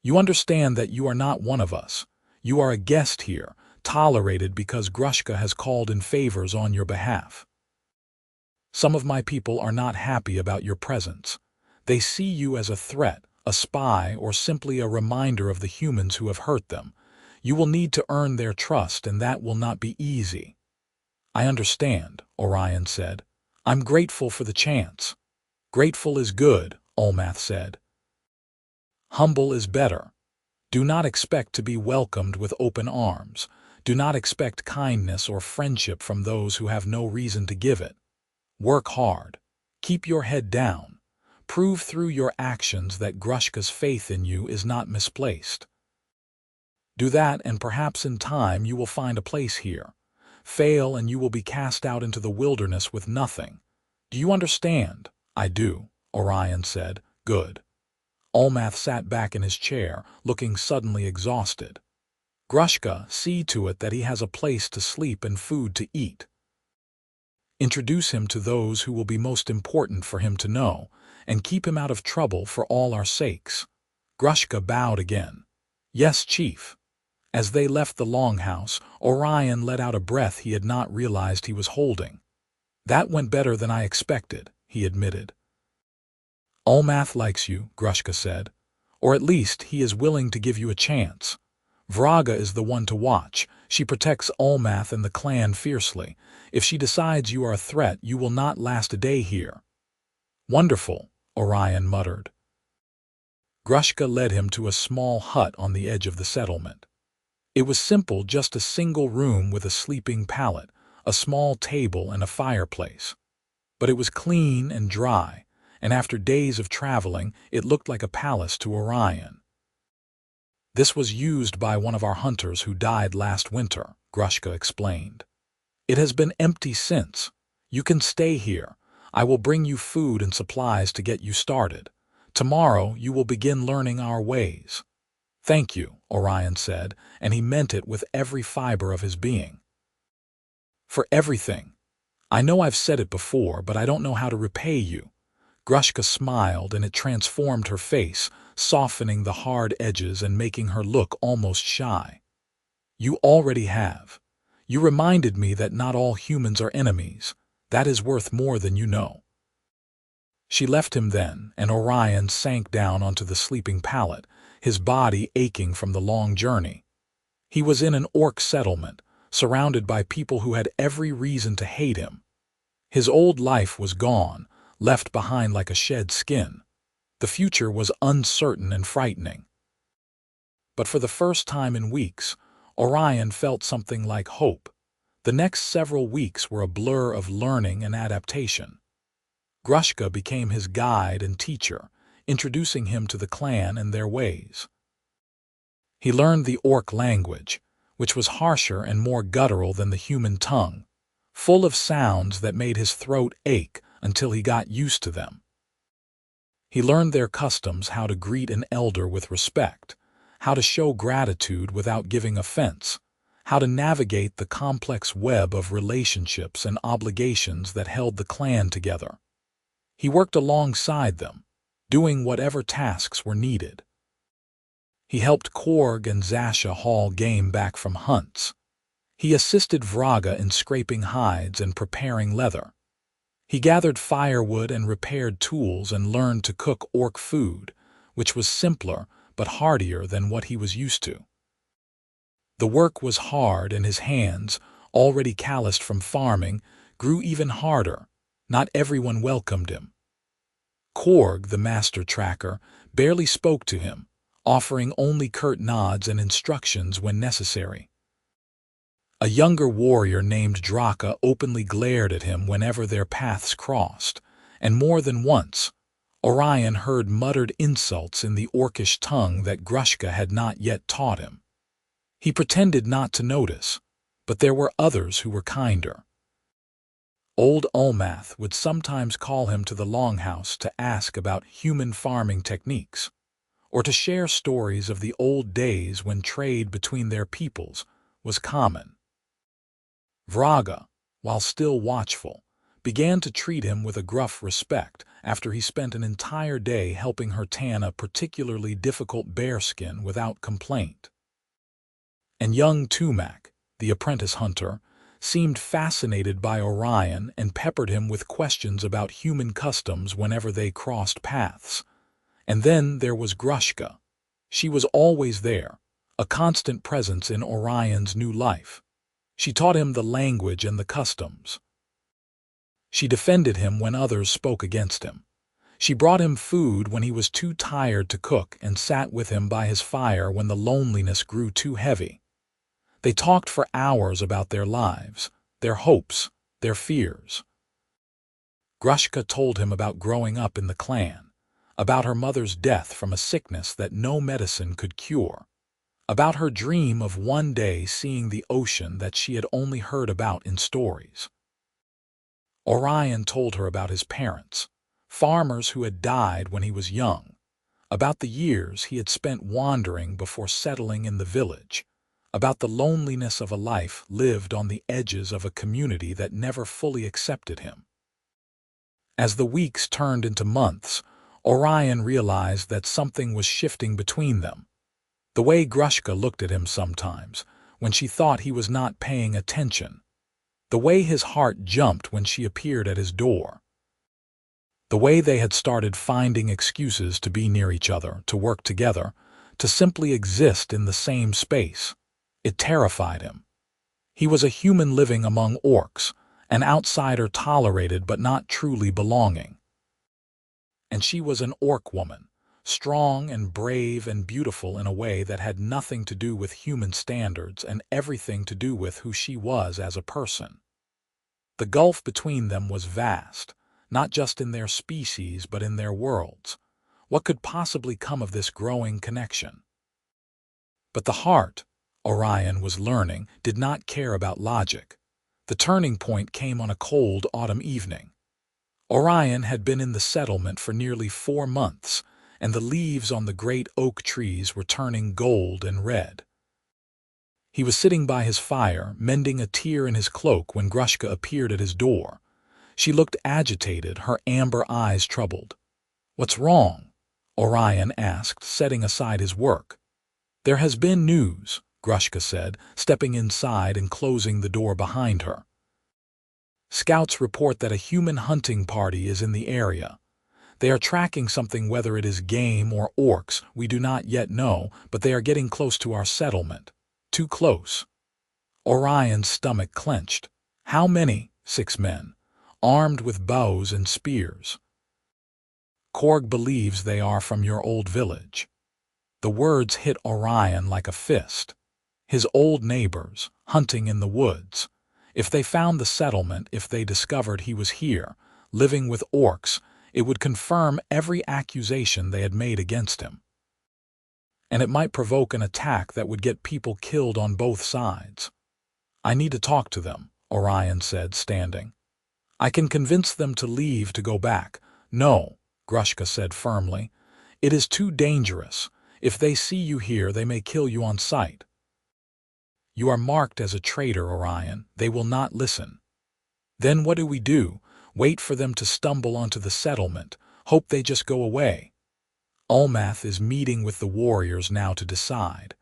"You understand that you are not one of us. You are a guest here, tolerated because Grushka has called in favors on your behalf. Some of my people are not happy about your presence. They see you as a threat, a spy, or simply a reminder of the humans who have hurt them. You will need to earn their trust, and that will not be easy." "I understand," Orion said. "I'm grateful for the chance." "Grateful is good," Olmath said. "Humble is better. Do not expect to be welcomed with open arms. Do not expect kindness or friendship from those who have no reason to give it. Work hard. Keep your head down. Prove through your actions that Grushka's faith in you is not misplaced. Do that, and perhaps in time you will find a place here. Fail and you will be cast out into the wilderness with nothing. Do you understand?" "I do," Orion said. "Good." Olmath sat back in his chair, looking suddenly exhausted. Grushka, see to it that he has a place to sleep and food to eat. Introduce him to those who will be most important for him to know, and keep him out of trouble for all our sakes. Grushka bowed again. Yes, Chief. As they left the longhouse, Orion let out a breath he had not realized he was holding. That went better than I expected, he admitted. Olmath likes you, Grushka said. Or at least he is willing to give you a chance. Vraga is the one to watch. She protects Olmath and the clan fiercely. If she decides you are a threat, you will not last a day here. Wonderful, Orion muttered. Grushka led him to a small hut on the edge of the settlement. It was simple, just a single room with a sleeping pallet, a small table and a fireplace. But it was clean and dry, and after days of traveling, it looked like a palace to Orion. This was used by one of our hunters who died last winter, Grushka explained. It has been empty since. You can stay here. I will bring you food and supplies to get you started. Tomorrow you will begin learning our ways. Thank you, Orion said, and he meant it with every fiber of his being. For everything. I know I've said it before, but I don't know how to repay you. Grushka smiled, and it transformed her face, softening the hard edges and making her look almost shy. You already have. You reminded me that not all humans are enemies. That is worth more than you know. She left him then, and Orion sank down onto the sleeping pallet, his body aching from the long journey. He was in an orc settlement, surrounded by people who had every reason to hate him. His old life was gone, left behind like a shed skin. The future was uncertain and frightening. But for the first time in weeks, Orion felt something like hope. The next several weeks were a blur of learning and adaptation. Grushka became his guide and teacher, introducing him to the clan and their ways. He learned the orc language, which was harsher and more guttural than the human tongue, full of sounds that made his throat ache until he got used to them. He learned their customs, how to greet an elder with respect, how to show gratitude without giving offense, how to navigate the complex web of relationships and obligations that held the clan together. He worked alongside them, doing whatever tasks were needed. He helped Korg and Zasha haul game back from hunts. He assisted Vraga in scraping hides and preparing leather. He gathered firewood and repaired tools and learned to cook orc food, which was simpler but heartier than what he was used to. The work was hard, and his hands, already calloused from farming, grew even harder. Not everyone welcomed him. Korg, the master tracker, barely spoke to him, offering only curt nods and instructions when necessary. A younger warrior named Draka openly glared at him whenever their paths crossed, and more than once, Orion heard muttered insults in the orcish tongue that Grushka had not yet taught him. He pretended not to notice, but there were others who were kinder. Old Olmath would sometimes call him to the longhouse to ask about human farming techniques, or to share stories of the old days when trade between their peoples was common. Vraga, while still watchful, began to treat him with a gruff respect after he spent an entire day helping her tan a particularly difficult bearskin without complaint. And young Tumak, the apprentice hunter, seemed fascinated by Orion and peppered him with questions about human customs whenever they crossed paths. And then there was Grushka. She was always there, a constant presence in Orion's new life. She taught him the language and the customs. She defended him when others spoke against him. She brought him food when he was too tired to cook and sat with him by his fire when the loneliness grew too heavy. They talked for hours about their lives, their hopes, their fears. Grushka told him about growing up in the clan, about her mother's death from a sickness that no medicine could cure, about her dream of one day seeing the ocean that she had only heard about in stories. Orion told her about his parents, farmers who had died when he was young, about the years he had spent wandering before settling in the village, about the loneliness of a life lived on the edges of a community that never fully accepted him. As the weeks turned into months, Orion realized that something was shifting between them. The way Grushka looked at him sometimes, when she thought he was not paying attention. The way his heart jumped when she appeared at his door. The way they had started finding excuses to be near each other, to work together, to simply exist in the same space. It terrified him. He was a human living among orcs, an outsider tolerated but not truly belonging. And she was an orc woman, strong and brave and beautiful in a way that had nothing to do with human standards and everything to do with who she was as a person. The gulf between them was vast, not just in their species but in their worlds. What could possibly come of this growing connection? But the heart, Orion was learning, did not care about logic. The turning point came on a cold autumn evening. Orion had been in the settlement for nearly 4 months, and the leaves on the great oak trees were turning gold and red. He was sitting by his fire, mending a tear in his cloak when Grushka appeared at his door. She looked agitated, her amber eyes troubled. "What's wrong?" Orion asked, setting aside his work. "There has been news," Grushka said, stepping inside and closing the door behind her. "Scouts report that a human hunting party is in the area. They are tracking something, whether it is game or orcs, we do not yet know, but they are getting close to our settlement. Too close." Orion's stomach clenched. "How many?" "6 men, armed with bows and spears. Korg believes they are from your old village." The words hit Orion like a fist. His old neighbors, hunting in the woods. If they found the settlement, if they discovered he was here, living with orcs, it would confirm every accusation they had made against him. And it might provoke an attack that would get people killed on both sides. "I need to talk to them," Orion said, standing. "I can convince them to leave, to go back." "No," Grushka said firmly. "It is too dangerous. If they see you here, they may kill you on sight." "You are marked as a traitor, Orion. They will not listen." "Then what do we do? Wait for them to stumble onto the settlement? Hope they just go away?" "Ulmath is meeting with the warriors now to decide.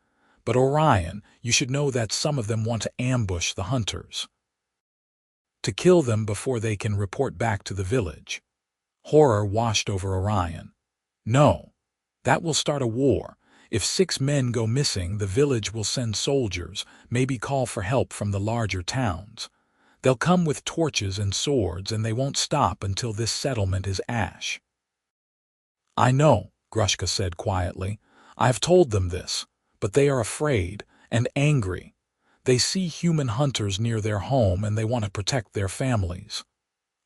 But Orion, you should know that some of them want to ambush the hunters. To kill them before they can report back to the village." Horror washed over Orion. "No. That will start a war. If 6 men go missing, the village will send soldiers, maybe call for help from the larger towns. They'll come with torches and swords, and they won't stop until this settlement is ash." "I know," Grushka said quietly. "I've told them this, but they are afraid and angry. They see human hunters near their home and they want to protect their families."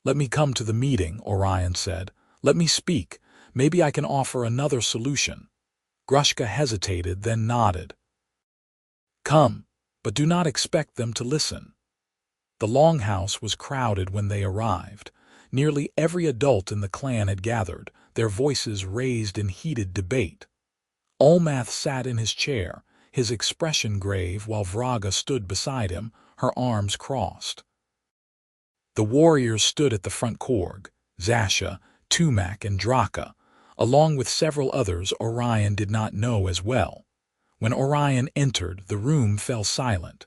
"Let me come to the meeting," Orion said. "Let me speak. Maybe I can offer another solution." Grushka hesitated, then nodded. "Come, but do not expect them to listen." The longhouse was crowded when they arrived. Nearly every adult in the clan had gathered, their voices raised in heated debate. Ulmath sat in his chair, his expression grave, while Vraga stood beside him, her arms crossed. The warriors stood at the front. Korg, Zasha, Tumak, and Draka, along with several others Orion did not know as well. When Orion entered, the room fell silent.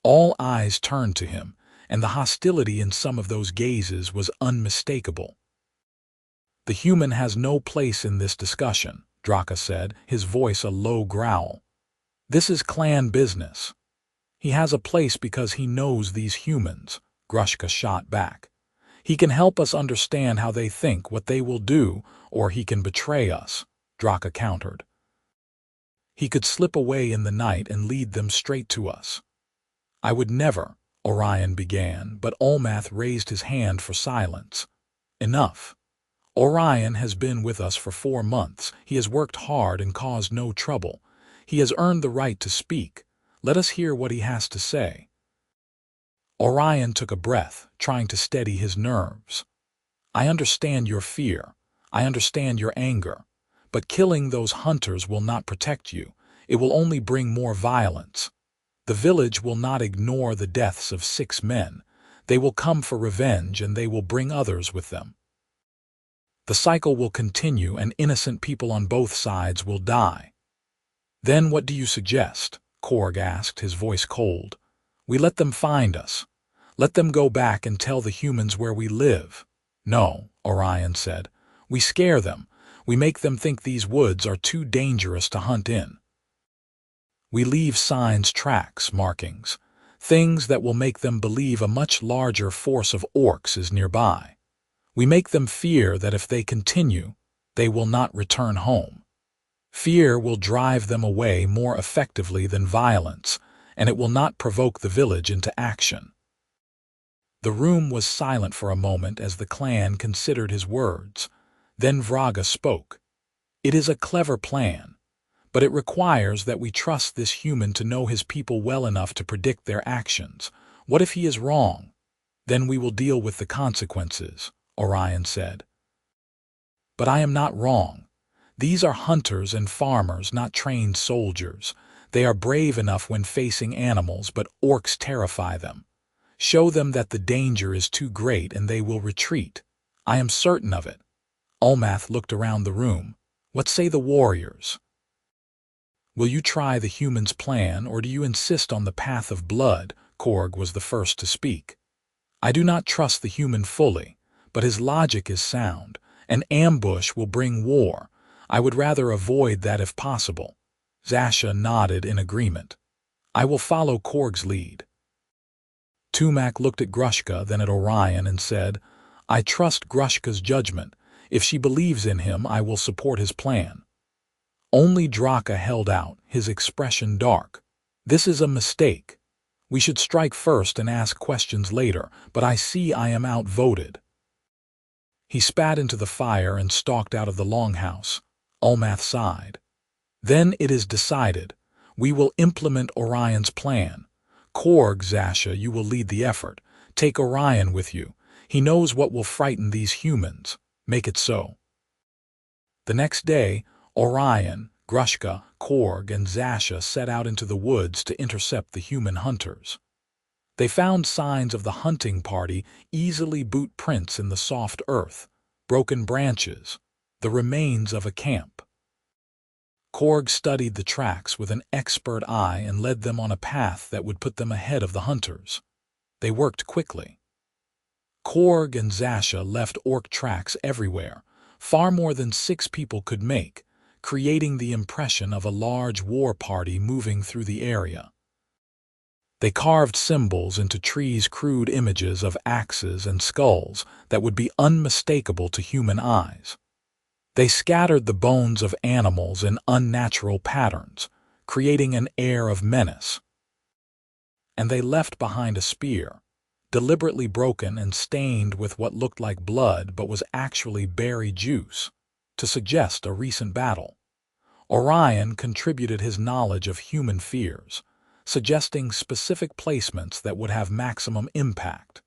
All eyes turned to him, and the hostility in some of those gazes was unmistakable. "The human has no place in this discussion," Draka said, his voice a low growl. "This is clan business." "He has a place because he knows these humans," Grushka shot back. "He can help us understand how they think, what they will do, or he can betray us," Draka countered. "He could slip away in the night and lead them straight to us." "I would never," Orion began, but Ulmath raised his hand for silence. "Enough. Orion has been with us for 4 months. He has worked hard and caused no trouble. He has earned the right to speak. Let us hear what he has to say." Orion took a breath, trying to steady his nerves. "I understand your fear. I understand your anger. But killing those hunters will not protect you. It will only bring more violence. The village will not ignore the deaths of 6 men. They will come for revenge, and they will bring others with them. The cycle will continue, and innocent people on both sides will die. Then what do you suggest? Korg asked, his voice cold. We let them find us. Let them go back and tell the humans where we live. No, Orion said. We scare them. We make them think these woods are too dangerous to hunt in. We leave signs, tracks, markings, things that will make them believe a much larger force of orcs is nearby. We make them fear that if they continue, they will not return home. Fear will drive them away more effectively than violence, and it will not provoke the village into action. The room was silent for a moment as the clan considered his words. Then Vraga spoke. It is a clever plan, but it requires that we trust this human to know his people well enough to predict their actions. What if he is wrong? Then we will deal with the consequences, Orion said. But I am not wrong. These are hunters and farmers, not trained soldiers. They are brave enough when facing animals, but orcs terrify them. Show them that the danger is too great and they will retreat. I am certain of it. Ulmath looked around the room. What say the warriors? Will you try the human's plan, or do you insist on the path of blood? Korg was the first to speak. I do not trust the human fully, but his logic is sound. An ambush will bring war. I would rather avoid that if possible. Zasha nodded in agreement. I will follow Korg's lead. Tumak looked at Grushka, then at Orion, and said, I trust Grushka's judgment. If she believes in him, I will support his plan. Only Draka held out, his expression dark. This is a mistake. We should strike first and ask questions later, but I see I am outvoted. He spat into the fire and stalked out of the longhouse. Ulmath sighed. Then it is decided. We will implement Orion's plan. Korg, Zasha, you will lead the effort. Take Orion with you. He knows what will frighten these humans. Make it so. The next day, Orion, Grushka, Korg, and Zasha set out into the woods to intercept the human hunters. They found signs of the hunting party, easily boot prints in the soft earth, broken branches, the remains of a camp. Korg studied the tracks with an expert eye and led them on a path that would put them ahead of the hunters. They worked quickly. Korg and Zasha left orc tracks everywhere, far more than 6 people could make, creating the impression of a large war party moving through the area. They carved symbols into trees, crude images of axes and skulls that would be unmistakable to human eyes. They scattered the bones of animals in unnatural patterns, creating an air of menace. And they left behind a spear, deliberately broken and stained with what looked like blood but was actually berry juice, to suggest a recent battle. Orion contributed his knowledge of human fears, suggesting specific placements that would have maximum impact.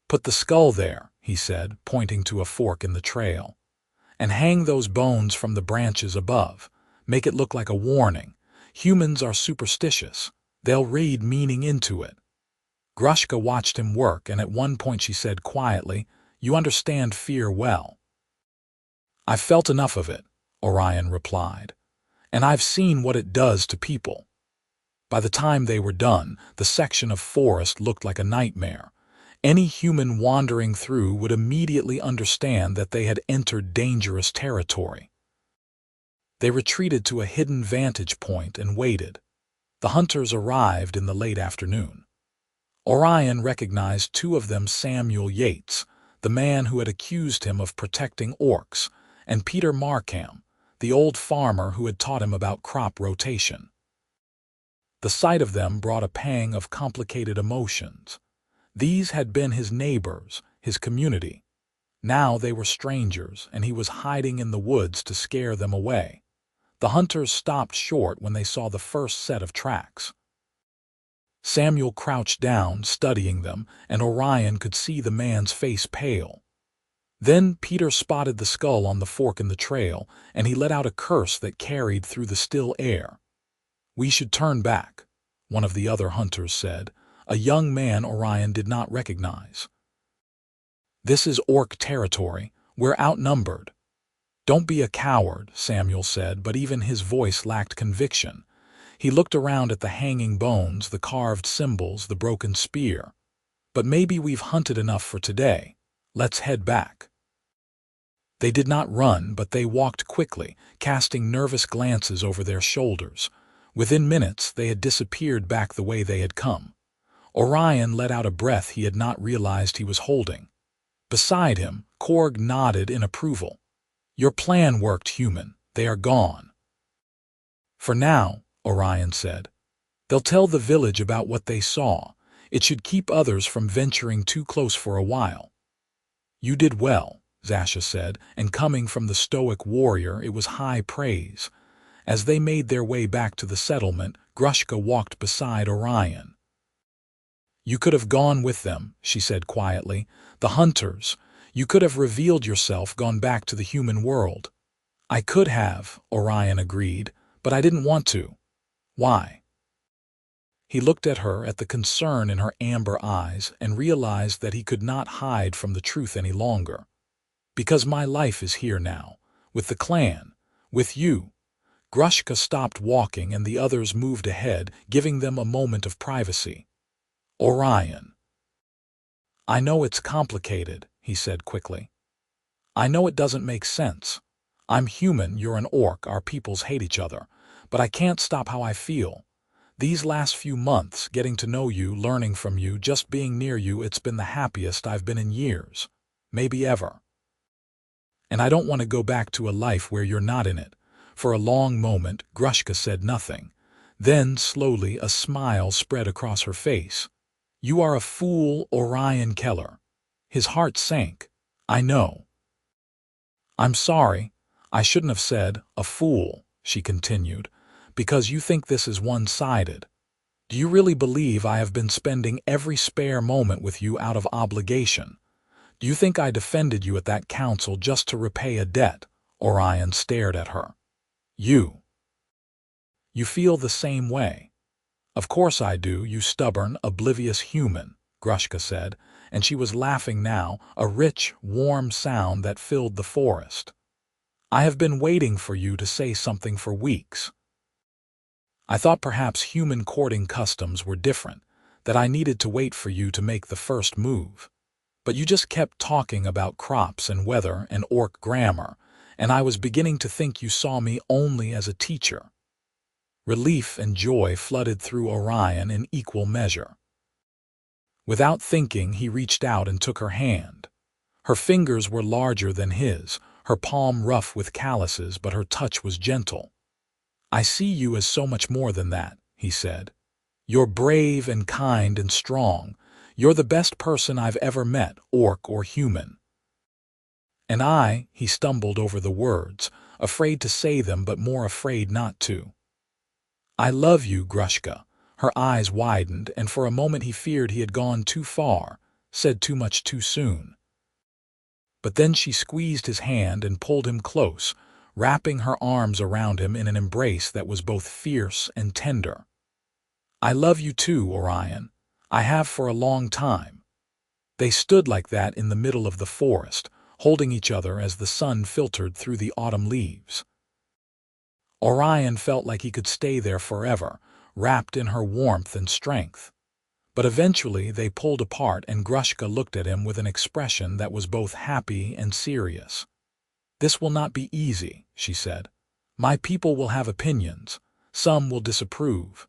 Put the skull there, he said, pointing to a fork in the trail, and hang those bones from the branches above. Make it look like a warning. Humans are superstitious. They'll read meaning into it. Grushka watched him work, and at one point she said quietly, You understand fear well. I've felt enough of it, Orion replied, and I've seen what it does to people. By the time they were done, the section of forest looked like a nightmare. Any human wandering through would immediately understand that they had entered dangerous territory. They retreated to a hidden vantage point and waited. The hunters arrived in the late afternoon. Orion recognized 2 of them, Samuel Yates, the man who had accused him of protecting orcs, and Peter Markham, the old farmer who had taught him about crop rotation. The sight of them brought a pang of complicated emotions. These had been his neighbors, his community. Now they were strangers, and he was hiding in the woods to scare them away. The hunters stopped short when they saw the first set of tracks. Samuel crouched down, studying them, and Orion could see the man's face pale. Then Peter spotted the skull on the fork in the trail, and he let out a curse that carried through the still air. "We should turn back," one of the other hunters said, a young man Orion did not recognize. "This is orc territory. We're outnumbered." "Don't be a coward," Samuel said, but even his voice lacked conviction. He looked around at the hanging bones, the carved symbols, the broken spear. "But maybe we've hunted enough for today. Let's head back." They did not run, but they walked quickly, casting nervous glances over their shoulders. Within minutes, they had disappeared back the way they had come. Orion let out a breath he had not realized he was holding. Beside him, Korg nodded in approval. "Your plan worked, human. They are gone." "For now," Orion said. "They'll tell the village about what they saw. It should keep others from venturing too close for a while." "You did well," Zasha said, and coming from the stoic warrior, it was high praise. As they made their way back to the settlement, Grushka walked beside Orion. "You could have gone with them," she said quietly. "The hunters. You could have revealed yourself, gone back to the human world." "I could have," Orion agreed, "but I didn't want to." "Why?" He looked at her, at the concern in her amber eyes, and realized that he could not hide from the truth any longer. "Because my life is here now, with the clan, with you." Grushka stopped walking and the others moved ahead, giving them a moment of privacy. "Orion." "I know it's complicated," he said quickly. "I know it doesn't make sense. I'm human, you're an orc, our peoples hate each other. But I can't stop how I feel. These last few months, getting to know you, learning from you, just being near you, it's been the happiest I've been in years. Maybe ever. And I don't want to go back to a life where you're not in it." For a long moment, Grushka said nothing. Then, slowly, a smile spread across her face. "You are a fool, Orion Keller." His heart sank. "I know." "I'm sorry. I shouldn't have said, a fool," she continued, "because you think this is one-sided. Do you really believe I have been spending every spare moment with you out of obligation? Do you think I defended you at that council just to repay a debt?" Orion stared at her. You feel the same way." "Of course I do, you stubborn, oblivious human," Grushka said, and she was laughing now, a rich, warm sound that filled the forest. "I have been waiting for you to say something for weeks. I thought perhaps human courting customs were different, that I needed to wait for you to make the first move. But you just kept talking about crops and weather and orc grammar, and I was beginning to think you saw me only as a teacher." Relief and joy flooded through Orion in equal measure. Without thinking, he reached out and took her hand. Her fingers were larger than his, her palm rough with calluses, but her touch was gentle. "I see you as so much more than that," he said. "You're brave and kind and strong. You're the best person I've ever met, orc or human." "And he stumbled over the words, afraid to say them but more afraid not to. "I love you, Grushka." Her eyes widened, and for a moment he feared he had gone too far, said too much too soon. But then she squeezed his hand and pulled him close, wrapping her arms around him in an embrace that was both fierce and tender. "I love you too, Orion. I have for a long time." They stood like that in the middle of the forest, holding each other as the sun filtered through the autumn leaves. Orion felt like he could stay there forever, wrapped in her warmth and strength. But eventually they pulled apart and Grushka looked at him with an expression that was both happy and serious. "This will not be easy," she said. "My people will have opinions. Some will disapprove.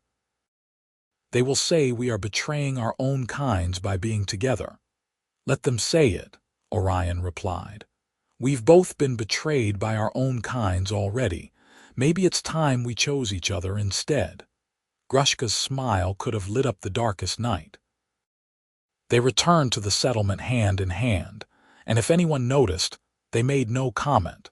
They will say we are betraying our own kinds by being together." "Let them say it," Orion replied. "We've both been betrayed by our own kinds already. Maybe it's time we chose each other instead." Grushka's smile could have lit up the darkest night. They returned to the settlement hand in hand, and if anyone noticed, they made no comment.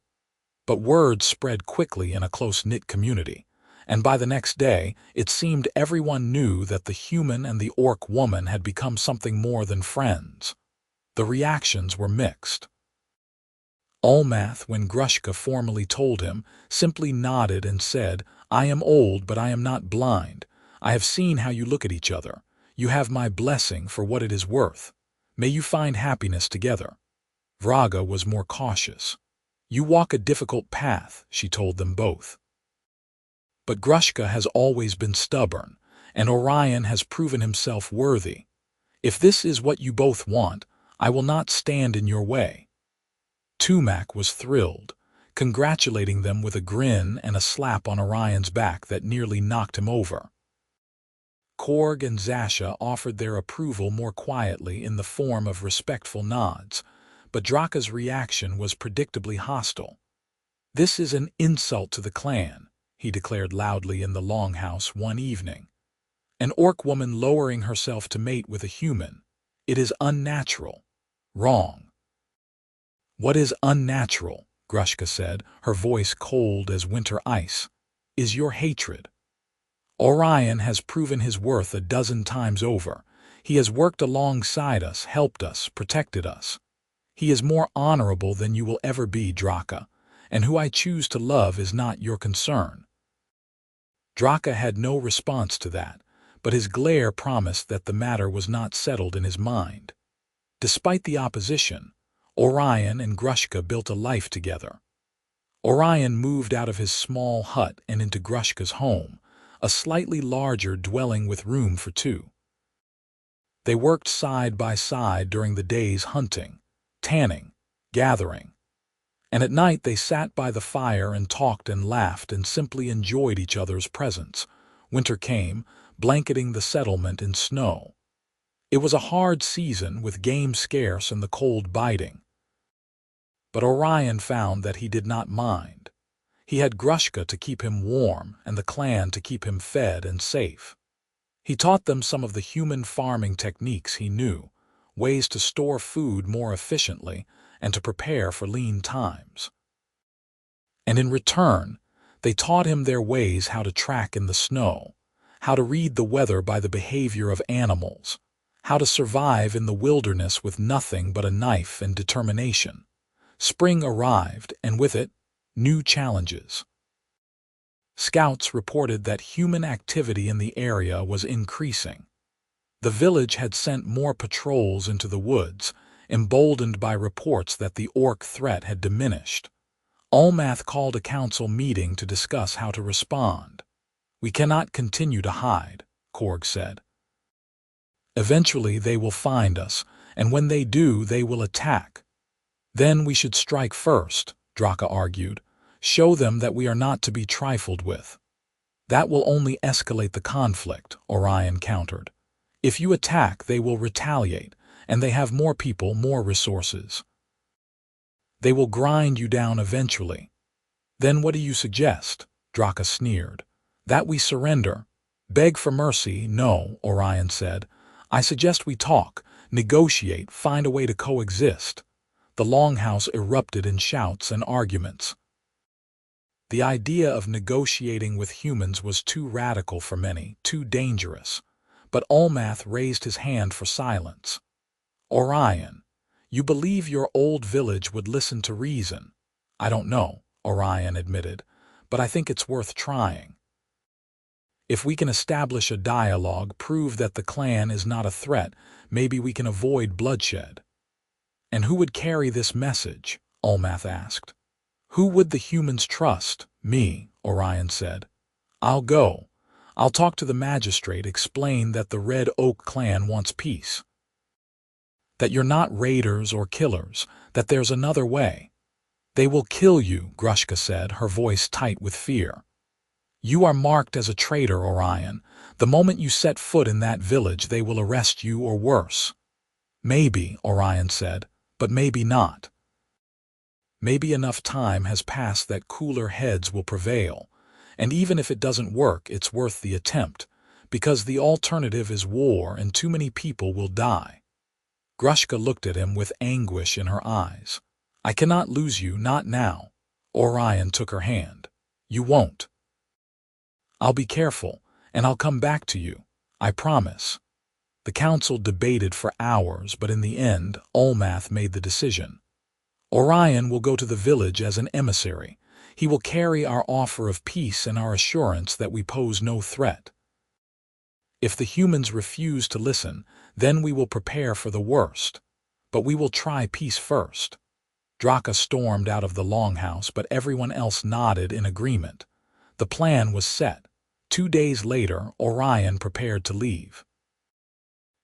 But word spread quickly in a close-knit community, and by the next day it seemed everyone knew that the human and the orc woman had become something more than friends. The reactions were mixed. Olmath, when Grushka formally told him, simply nodded and said, "I am old, but I am not blind. I have seen how you look at each other. You have my blessing for what it is worth. May you find happiness together." Vraga was more cautious. "You walk a difficult path," she told them both. "But Grushka has always been stubborn, and Orion has proven himself worthy. If this is what you both want, I will not stand in your way." Tumak was thrilled, congratulating them with a grin and a slap on Orion's back that nearly knocked him over. Korg and Zasha offered their approval more quietly in the form of respectful nods, but Draka's reaction was predictably hostile. "This is an insult to the clan," he declared loudly in the longhouse one evening. "An orc woman lowering herself to mate with a human. It is unnatural. Wrong." "What is unnatural," Grushka said, her voice cold as winter ice, "is your hatred. Orion has proven his worth a dozen times over. He has worked alongside us, helped us, protected us. He is more honorable than you will ever be, Draka, and who I choose to love is not your concern." Draka had no response to that, but his glare promised that the matter was not settled in his mind. Despite the opposition, Orion and Grushka built a life together. Orion moved out of his small hut and into Grushka's home, a slightly larger dwelling with room for two. They worked side by side during the days hunting, tanning, gathering, and at night they sat by the fire and talked and laughed and simply enjoyed each other's presence. Winter came, blanketing the settlement in snow. It was a hard season with game scarce and the cold biting. But Orion found that he did not mind. He had Grushka to keep him warm and the clan to keep him fed and safe. He taught them some of the human farming techniques he knew, ways to store food more efficiently and to prepare for lean times. And in return, they taught him their ways how to track in the snow, how to read the weather by the behavior of animals, how to survive in the wilderness with nothing but a knife and determination. Spring arrived, and with it, new challenges. Scouts reported that human activity in the area was increasing. The village had sent more patrols into the woods, emboldened by reports that the orc threat had diminished. Olmath called a council meeting to discuss how to respond. "We cannot continue to hide," Korg said. "Eventually they will find us, and when they do, they will attack. Then we should strike first," Draka argued. "Show them that we are not to be trifled with." "That will only escalate the conflict," Orion countered. "If you attack, they will retaliate, and they have more people, more resources. They will grind you down eventually." "Then what do you suggest?" Draka sneered. "That we surrender. Beg for mercy, no," Orion said. "I suggest we talk, negotiate, find a way to coexist." The longhouse erupted in shouts and arguments. The idea of negotiating with humans was too radical for many, too dangerous. But Olmath raised his hand for silence. "Orion, you believe your old village would listen to reason?" "I don't know," Orion admitted, "but I think it's worth trying. If we can establish a dialogue, prove that the clan is not a threat, maybe we can avoid bloodshed." "And who would carry this message?" Olmath asked. "Who would the humans trust?" "Me," Orion said. "I'll go. I'll talk to the magistrate, explain that the Red Oak clan wants peace. That you're not raiders or killers, that there's another way." "They will kill you," Grushka said, her voice tight with fear. "You are marked as a traitor, Orion. The moment you set foot in that village, they will arrest you or worse." "Maybe," Orion said, "but maybe not. Maybe enough time has passed that cooler heads will prevail, and even if it doesn't work, it's worth the attempt, because the alternative is war and too many people will die." Grushka looked at him with anguish in her eyes. "I cannot lose you, not now." Orion took her hand. "You won't. I'll be careful, and I'll come back to you. I promise." The council debated for hours, but in the end, Olmath made the decision. Orion will go to the village as an emissary. He will carry our offer of peace and our assurance that we pose no threat. If the humans refuse to listen, then we will prepare for the worst. But we will try peace first. Draka stormed out of the longhouse, but everyone else nodded in agreement. The plan was set. 2 days later, Orion prepared to leave.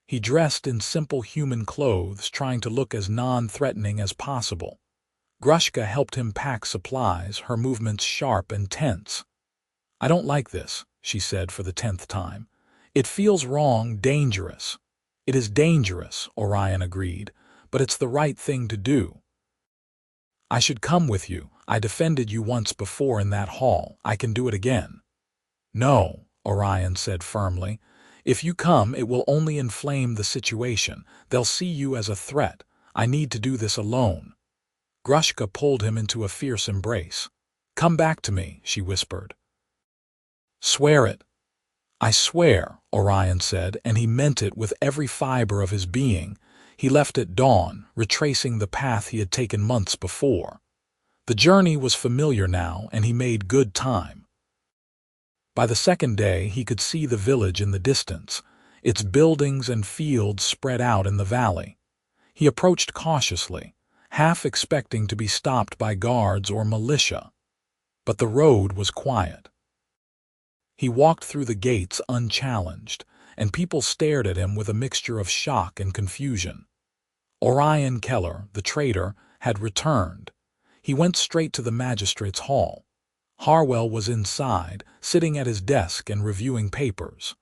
He dressed in simple human clothes, trying to look as non-threatening as possible. Grushka helped him pack supplies, her movements sharp and tense. "I don't like this," she said for the 10th time. "It feels wrong, dangerous." "It is dangerous," Orion agreed, "but it's the right thing to do. I should come with you. I defended you once before in that hall. I can do it again." "No," Orion said firmly. "If you come, it will only inflame the situation. They'll see you as a threat. I need to do this alone." Grushka pulled him into a fierce embrace. "Come back to me," she whispered. "Swear it." "I swear," Orion said, and he meant it with every fiber of his being. He left at dawn, retracing the path he had taken months before. The journey was familiar now, and he made good time. By the second day, he could see the village in the distance, its buildings and fields spread out in the valley. He approached cautiously, half expecting to be stopped by guards or militia. But the road was quiet. He walked through the gates unchallenged, and people stared at him with a mixture of shock and confusion. Orion Keller, the traitor, had returned. He went straight to the magistrate's hall. Harwell was inside, sitting at his desk and reviewing papers.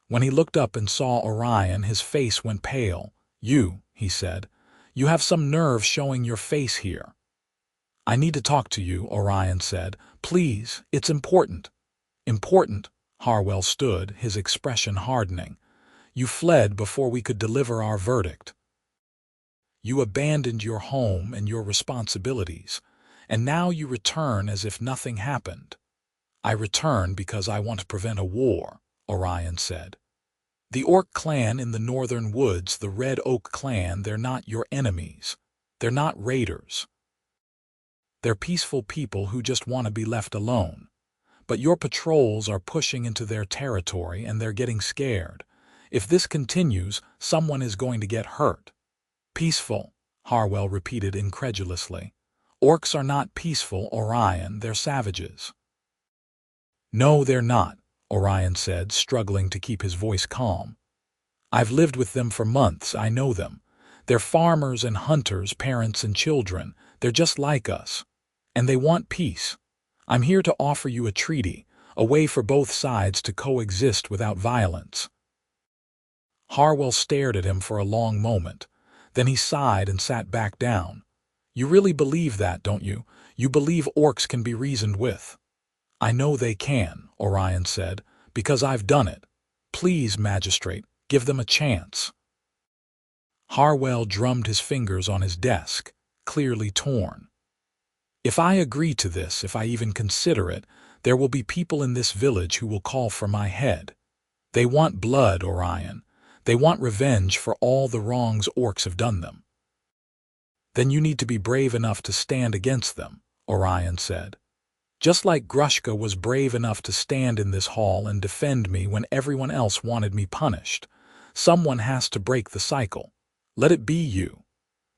When he looked up and saw Orion, his face went pale. "You," he said, "you have some nerve showing your face here." "I need to talk to you," Orion said. "Please, it's important." "Important?" Harwell stood, his expression hardening. "You fled before we could deliver our verdict. You abandoned your home and your responsibilities, and now you return as if nothing happened." "I return because I want to prevent a war," Orion said. "The Orc clan in the northern woods, the Red Oak clan, they're not your enemies. They're not raiders. They're peaceful people who just want to be left alone. But your patrols are pushing into their territory and they're getting scared. If this continues, someone is going to get hurt." "Peaceful," Harwell repeated incredulously. "Orcs are not peaceful, Orion. They're savages." "No, they're not," Orion said, struggling to keep his voice calm. "I've lived with them for months. I know them. They're farmers and hunters, parents and children. They're just like us. And they want peace. I'm here to offer you a treaty, a way for both sides to coexist without violence." Harwell stared at him for a long moment. Then he sighed and sat back down. "You really believe that, don't you? You believe orcs can be reasoned with?" "I know they can," Orion said, "because I've done it. Please, magistrate, give them a chance." Harwell drummed his fingers on his desk, clearly torn. "If I agree to this, if I even consider it, there will be people in this village who will call for my head. They want blood, Orion. They want revenge for all the wrongs orcs have done them." "Then you need to be brave enough to stand against them," Orion said. "Just like Grushka was brave enough to stand in this hall and defend me when everyone else wanted me punished. Someone has to break the cycle. Let it be you."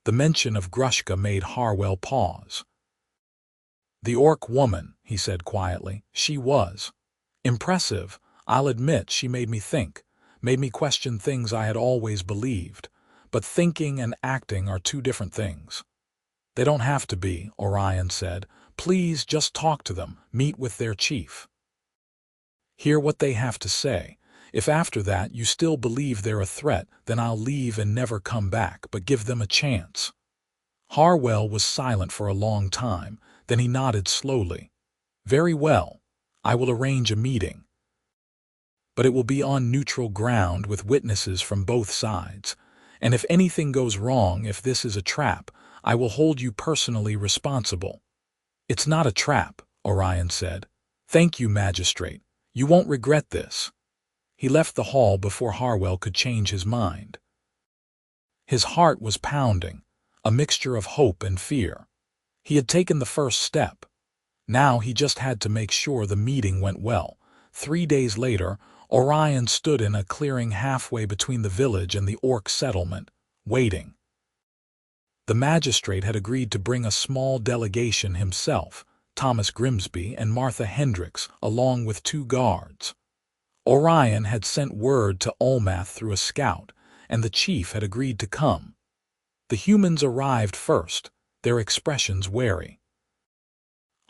The mention of Grushka made Harwell pause. "The orc woman," he said quietly. "She was impressive. I'll admit she made me think, made me question things I had always believed. But thinking and acting are two different things." "They don't have to be," Orion said. "Please just talk to them, meet with their chief. Hear what they have to say. If after that you still believe they're a threat, then I'll leave and never come back, but give them a chance." Harwell was silent for a long time, then he nodded slowly. "Very well. I will arrange a meeting. But it will be on neutral ground with witnesses from both sides. And if anything goes wrong, if this is a trap, I will hold you personally responsible." "It's not a trap," Orion said. "Thank you, magistrate. You won't regret this." He left the hall before Harwell could change his mind. His heart was pounding. a mixture of hope and fear. He had taken the first step. Now he just had to make sure the meeting went well. 3 days later, Orion stood in a clearing halfway between the village and the orc settlement, waiting. The magistrate had agreed to bring a small delegation himself, Thomas Grimsby and Martha Hendricks, along with 2 guards. Orion had sent word to Olmath through a scout, and the chief had agreed to come. The humans arrived first, their expressions wary.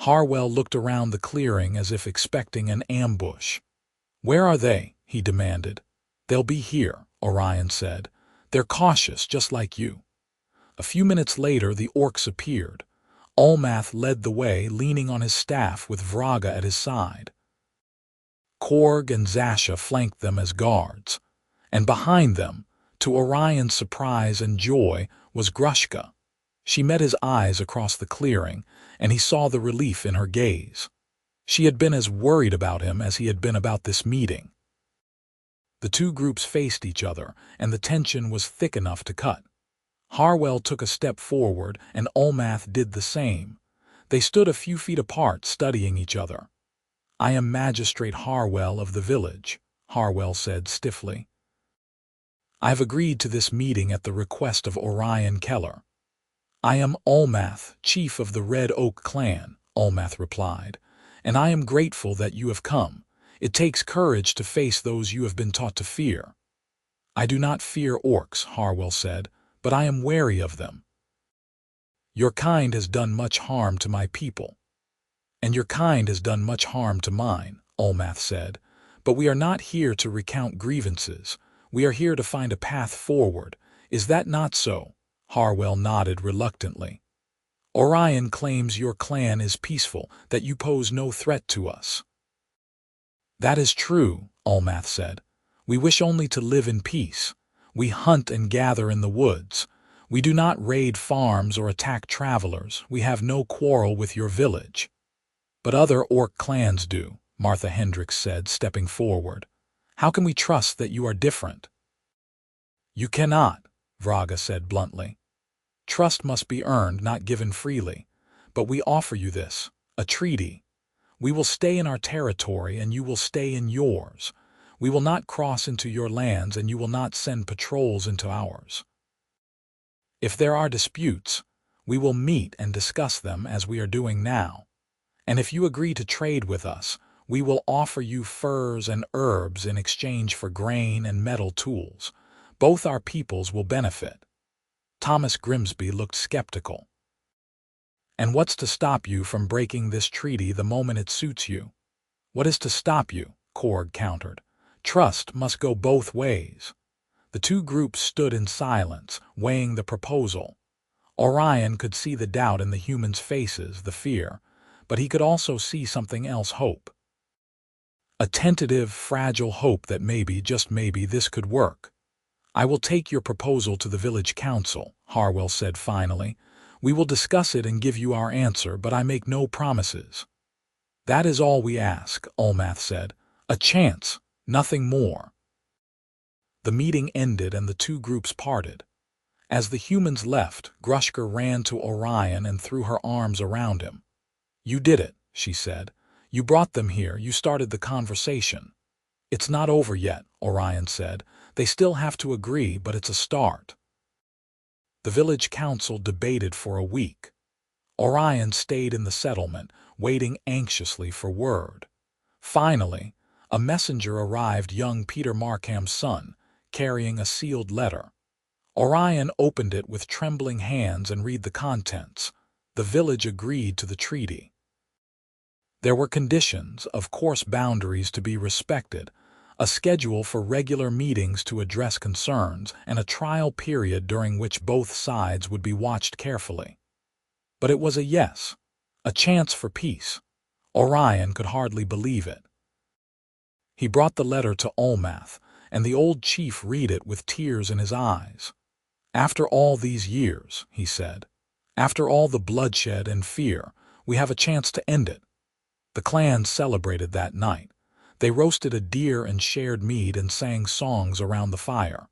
Harwell looked around the clearing as if expecting an ambush. "Where are they?" he demanded. "They'll be here," Orion said. "They're cautious, just like you." A few minutes later, the orcs appeared. Olmath led the way, leaning on his staff with Vraga at his side. Korg and Zasha flanked them as guards, and behind them, to Orion's surprise and joy, was Grushka. She met his eyes across the clearing, and he saw the relief in her gaze. She had been as worried about him as he had been about this meeting. The 2 groups faced each other, and the tension was thick enough to cut. Harwell took a step forward, and Olmath did the same. They stood a few feet apart, studying each other. "I am Magistrate Harwell of the village," Harwell said stiffly. "I have agreed to this meeting at the request of Orion Keller." "I am Olmath, chief of the Red Oak clan," Olmath replied, "and I am grateful that you have come. It takes courage to face those you have been taught to fear." "I do not fear orcs," Harwell said, "but I am wary of them." "Your kind has done much harm to my people." "And your kind has done much harm to mine," Olmath said, "but we are not here to recount grievances. We are here to find a path forward. Is that not so?" Harwell nodded reluctantly. "Orion claims your clan is peaceful, that you pose no threat to us." "That is true," Olmath said. "We wish only to live in peace. We hunt and gather in the woods. We do not raid farms or attack travelers. We have no quarrel with your village." "But other orc clans do," Martha Hendricks said, stepping forward. "How can we trust that you are different?" "You cannot," Vraga said bluntly. "Trust must be earned, not given freely. But we offer you this, a treaty. We will stay in our territory and you will stay in yours. We will not cross into your lands and you will not send patrols into ours. If there are disputes, we will meet and discuss them as we are doing now. And if you agree to trade with us, we will offer you furs and herbs in exchange for grain and metal tools. Both our peoples will benefit." Thomas Grimsby looked skeptical. "And what's to stop you from breaking this treaty the moment it suits you?" "What is to stop you?" Korg countered. "Trust must go both ways." The 2 groups stood in silence, weighing the proposal. Orion could see the doubt in the humans' faces, the fear, but he could also see something else: hope. A tentative, fragile hope that maybe, just maybe, this could work. "I will take your proposal to the village council," Harwell said finally. "We will discuss it and give you our answer, but I make no promises." "That is all we ask," Olmath said. "A chance, nothing more." The meeting ended and the 2 groups parted. As the humans left, Grushka ran to Orion and threw her arms around him. "You did it," she said. "You brought them here, you started the conversation." "It's not over yet," Orion said. "They still have to agree, but it's a start." The village council debated for a week. Orion stayed in the settlement, waiting anxiously for word. Finally, a messenger arrived, young Peter Markham's son, carrying a sealed letter. Orion opened it with trembling hands and read the contents. The village agreed to the treaty. There were conditions, of course, boundaries to be respected, a schedule for regular meetings to address concerns, and a trial period during which both sides would be watched carefully. But it was a yes, a chance for peace. Orion could hardly believe it. He brought the letter to Olmath, and the old chief read it with tears in his eyes. "After all these years," he said, "after all the bloodshed and fear, we have a chance to end it." The clans celebrated that night. They roasted a deer and shared mead and sang songs around the fire.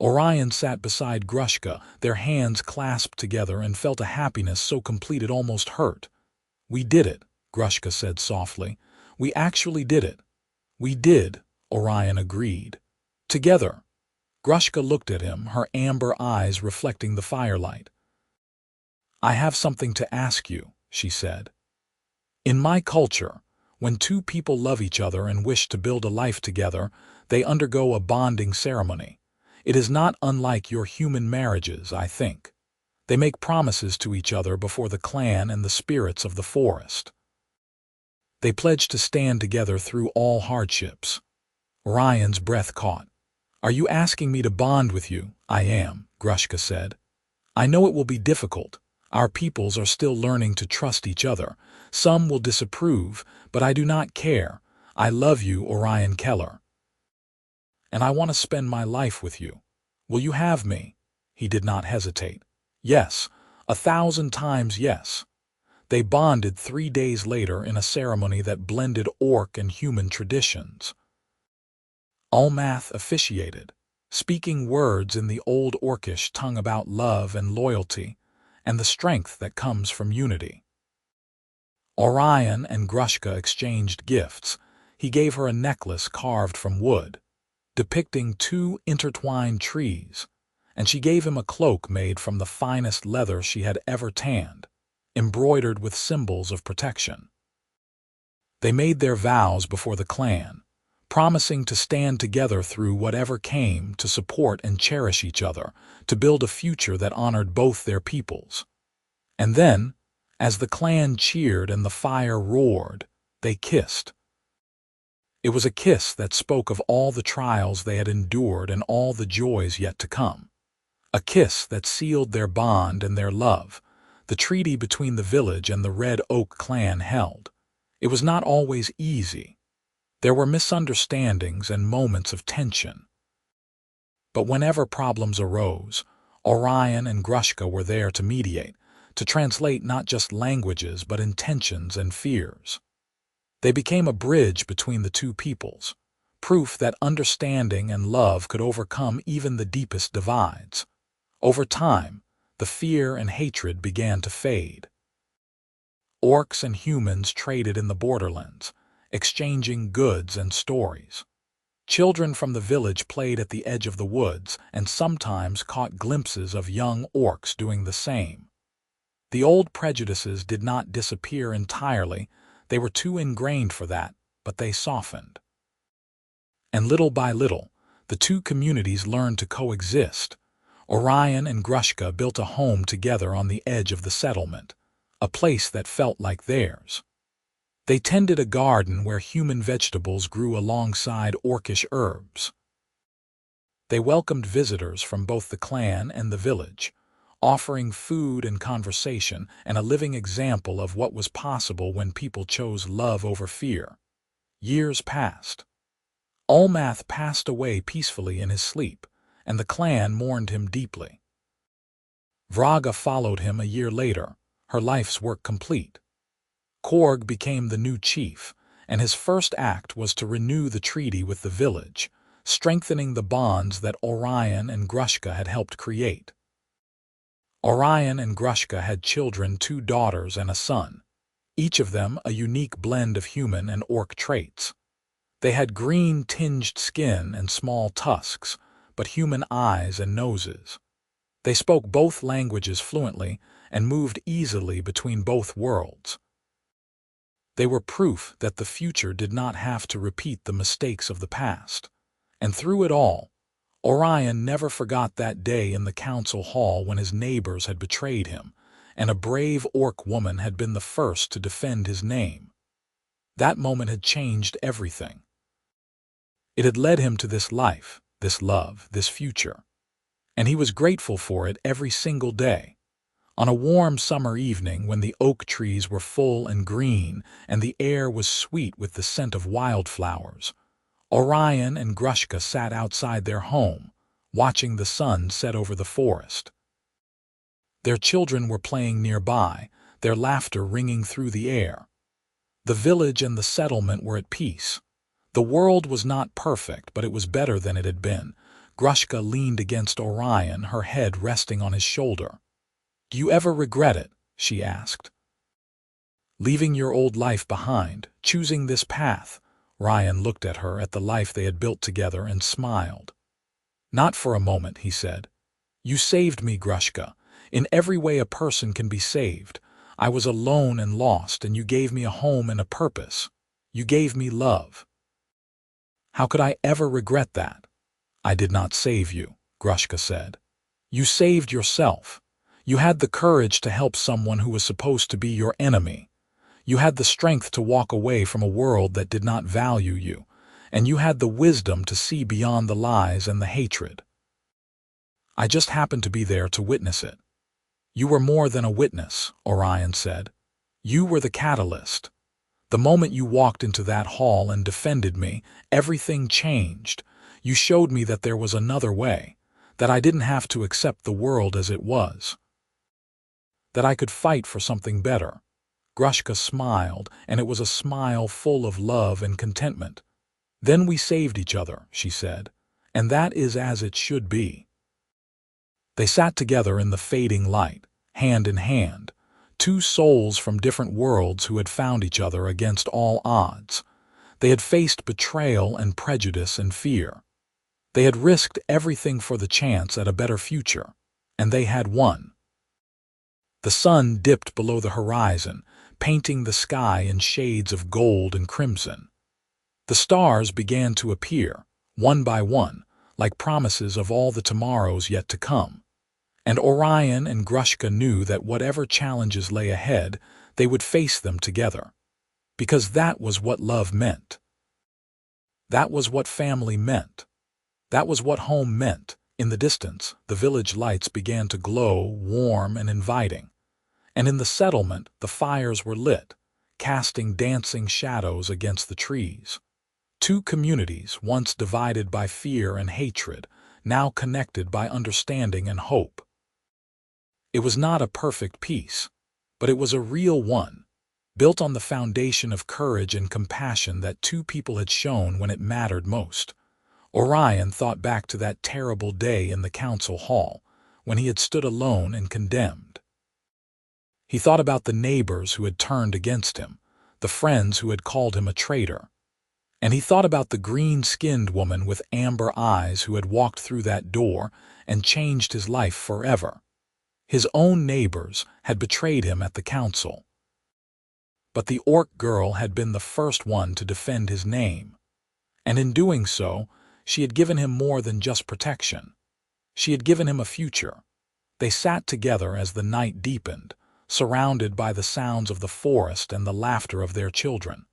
Orion sat beside Grushka, their hands clasped together, and felt a happiness so complete it almost hurt. "We did it," Grushka said softly. "We actually did it." "We did," Orion agreed. "Together." Grushka looked at him, her amber eyes reflecting the firelight. "I have something to ask you," she said. "In my culture, when two people love each other and wish to build a life together, they undergo a bonding ceremony. It is not unlike your human marriages, I think. They make promises to each other before the clan and the spirits of the forest. They pledge to stand together through all hardships." Orion's breath caught. "Are you asking me to bond with you?" "I am," Grushka said. "I know it will be difficult. Our peoples are still learning to trust each other. Some will disapprove, but I do not care. I love you, Orion Keller. And I want to spend my life with you. Will you have me?" He did not hesitate. "Yes, 1,000 times yes." They bonded 3 days later in a ceremony that blended orc and human traditions. Ulmath officiated, speaking words in the old orcish tongue about love and loyalty, and the strength that comes from unity. Orion and Grushka exchanged gifts. He gave her a necklace carved from wood, depicting 2 intertwined trees, and she gave him a cloak made from the finest leather she had ever tanned, embroidered with symbols of protection. They made their vows before the clan, promising to stand together through whatever came, to support and cherish each other, to build a future that honored both their peoples. And then, as the clan cheered and the fire roared, they kissed. It was a kiss that spoke of all the trials they had endured and all the joys yet to come. A kiss that sealed their bond and their love. The treaty between the village and the Red Oak clan held. It was not always easy. There were misunderstandings and moments of tension. But whenever problems arose, Orion and Grushka were there to mediate, to translate not just languages but intentions and fears. They became a bridge between the two peoples, proof that understanding and love could overcome even the deepest divides. Over time, the fear and hatred began to fade. Orcs and humans traded in the borderlands, exchanging goods and stories. Children from the village played at the edge of the woods and sometimes caught glimpses of young orcs doing the same. The old prejudices did not disappear entirely. They were too ingrained for that, but they softened. And little by little, the two communities learned to coexist. Orion and Grushka built a home together on the edge of the settlement, a place that felt like theirs. They tended a garden where human vegetables grew alongside orcish herbs. They welcomed visitors from both the clan and the village, offering food and conversation, and a living example of what was possible when people chose love over fear. Years passed. Ulmath passed away peacefully in his sleep, and the clan mourned him deeply. Vraga followed him a year later, her life's work complete. Korg became the new chief, and his first act was to renew the treaty with the village, strengthening the bonds that Orion and Grushka had helped create. Orion and Grushka had children, 2 daughters and a son, each of them a unique blend of human and orc traits. They had green-tinged skin and small tusks, but human eyes and noses. They spoke both languages fluently and moved easily between both worlds. They were proof that the future did not have to repeat the mistakes of the past. And through it all, Orion never forgot that day in the council hall when his neighbors had betrayed him, and a brave orc woman had been the first to defend his name. That moment had changed everything. It had led him to this life, this love, this future. And he was grateful for it every single day. On a warm summer evening when the oak trees were full and green and the air was sweet with the scent of wildflowers, Orion and Grushka sat outside their home, watching the sun set over the forest. Their children were playing nearby, their laughter ringing through the air. The village and the settlement were at peace. The world was not perfect, but it was better than it had been. Grushka leaned against Orion, her head resting on his shoulder. "Do you ever regret it?" she asked. "Leaving your old life behind, choosing this path?" Orion looked at her, at the life they had built together, and smiled. "Not for a moment," he said. "You saved me, Grushka. In every way a person can be saved. I was alone and lost, and you gave me a home and a purpose. You gave me love. How could I ever regret that?" "I did not save you," Grushka said. "You saved yourself. You had the courage to help someone who was supposed to be your enemy. You had the strength to walk away from a world that did not value you, and you had the wisdom to see beyond the lies and the hatred. I just happened to be there to witness it." "You were more than a witness," Orion said. "You were the catalyst. The moment you walked into that hall and defended me, everything changed. You showed me that there was another way, that I didn't have to accept the world as it was, that I could fight for something better." Grushka smiled, and it was a smile full of love and contentment. "Then we saved each other," she said, "and that is as it should be." They sat together in the fading light, hand in hand, two souls from different worlds who had found each other against all odds. They had faced betrayal and prejudice and fear. They had risked everything for the chance at a better future, and they had won. The sun dipped below the horizon, painting the sky in shades of gold and crimson. The stars began to appear, one by one, like promises of all the tomorrows yet to come. And Orion and Grushka knew that whatever challenges lay ahead, they would face them together. Because that was what love meant. That was what family meant. That was what home meant. In the distance, the village lights began to glow, warm and inviting. And in the settlement, the fires were lit, casting dancing shadows against the trees. Two communities, once divided by fear and hatred, now connected by understanding and hope. It was not a perfect peace, but it was a real one, built on the foundation of courage and compassion that two people had shown when it mattered most. Orion thought back to that terrible day in the council hall, when he had stood alone and condemned. He thought about the neighbors who had turned against him, the friends who had called him a traitor. And he thought about the green-skinned woman with amber eyes who had walked through that door and changed his life forever. His own neighbors had betrayed him at the council. But the orc girl had been the first one to defend his name. And in doing so, she had given him more than just protection. She had given him a future. They sat together as the night deepened, surrounded by the sounds of the forest and the laughter of their children.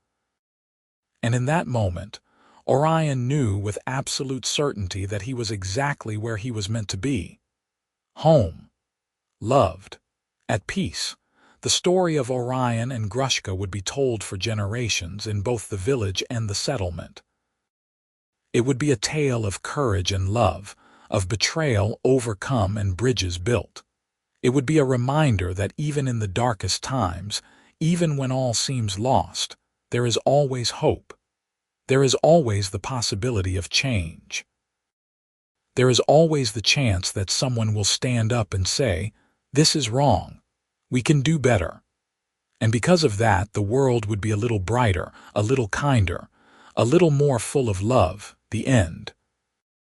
And in that moment, Orion knew with absolute certainty that he was exactly where he was meant to be. Home. Loved. At peace. The story of Orion and Grushka would be told for generations in both the village and the settlement. It would be a tale of courage and love, of betrayal overcome and bridges built. It would be a reminder that even in the darkest times, even when all seems lost, there is always hope. There is always the possibility of change. There is always the chance that someone will stand up and say, "This is wrong. We can do better." And because of that, the world would be a little brighter, a little kinder, a little more full of love. The end.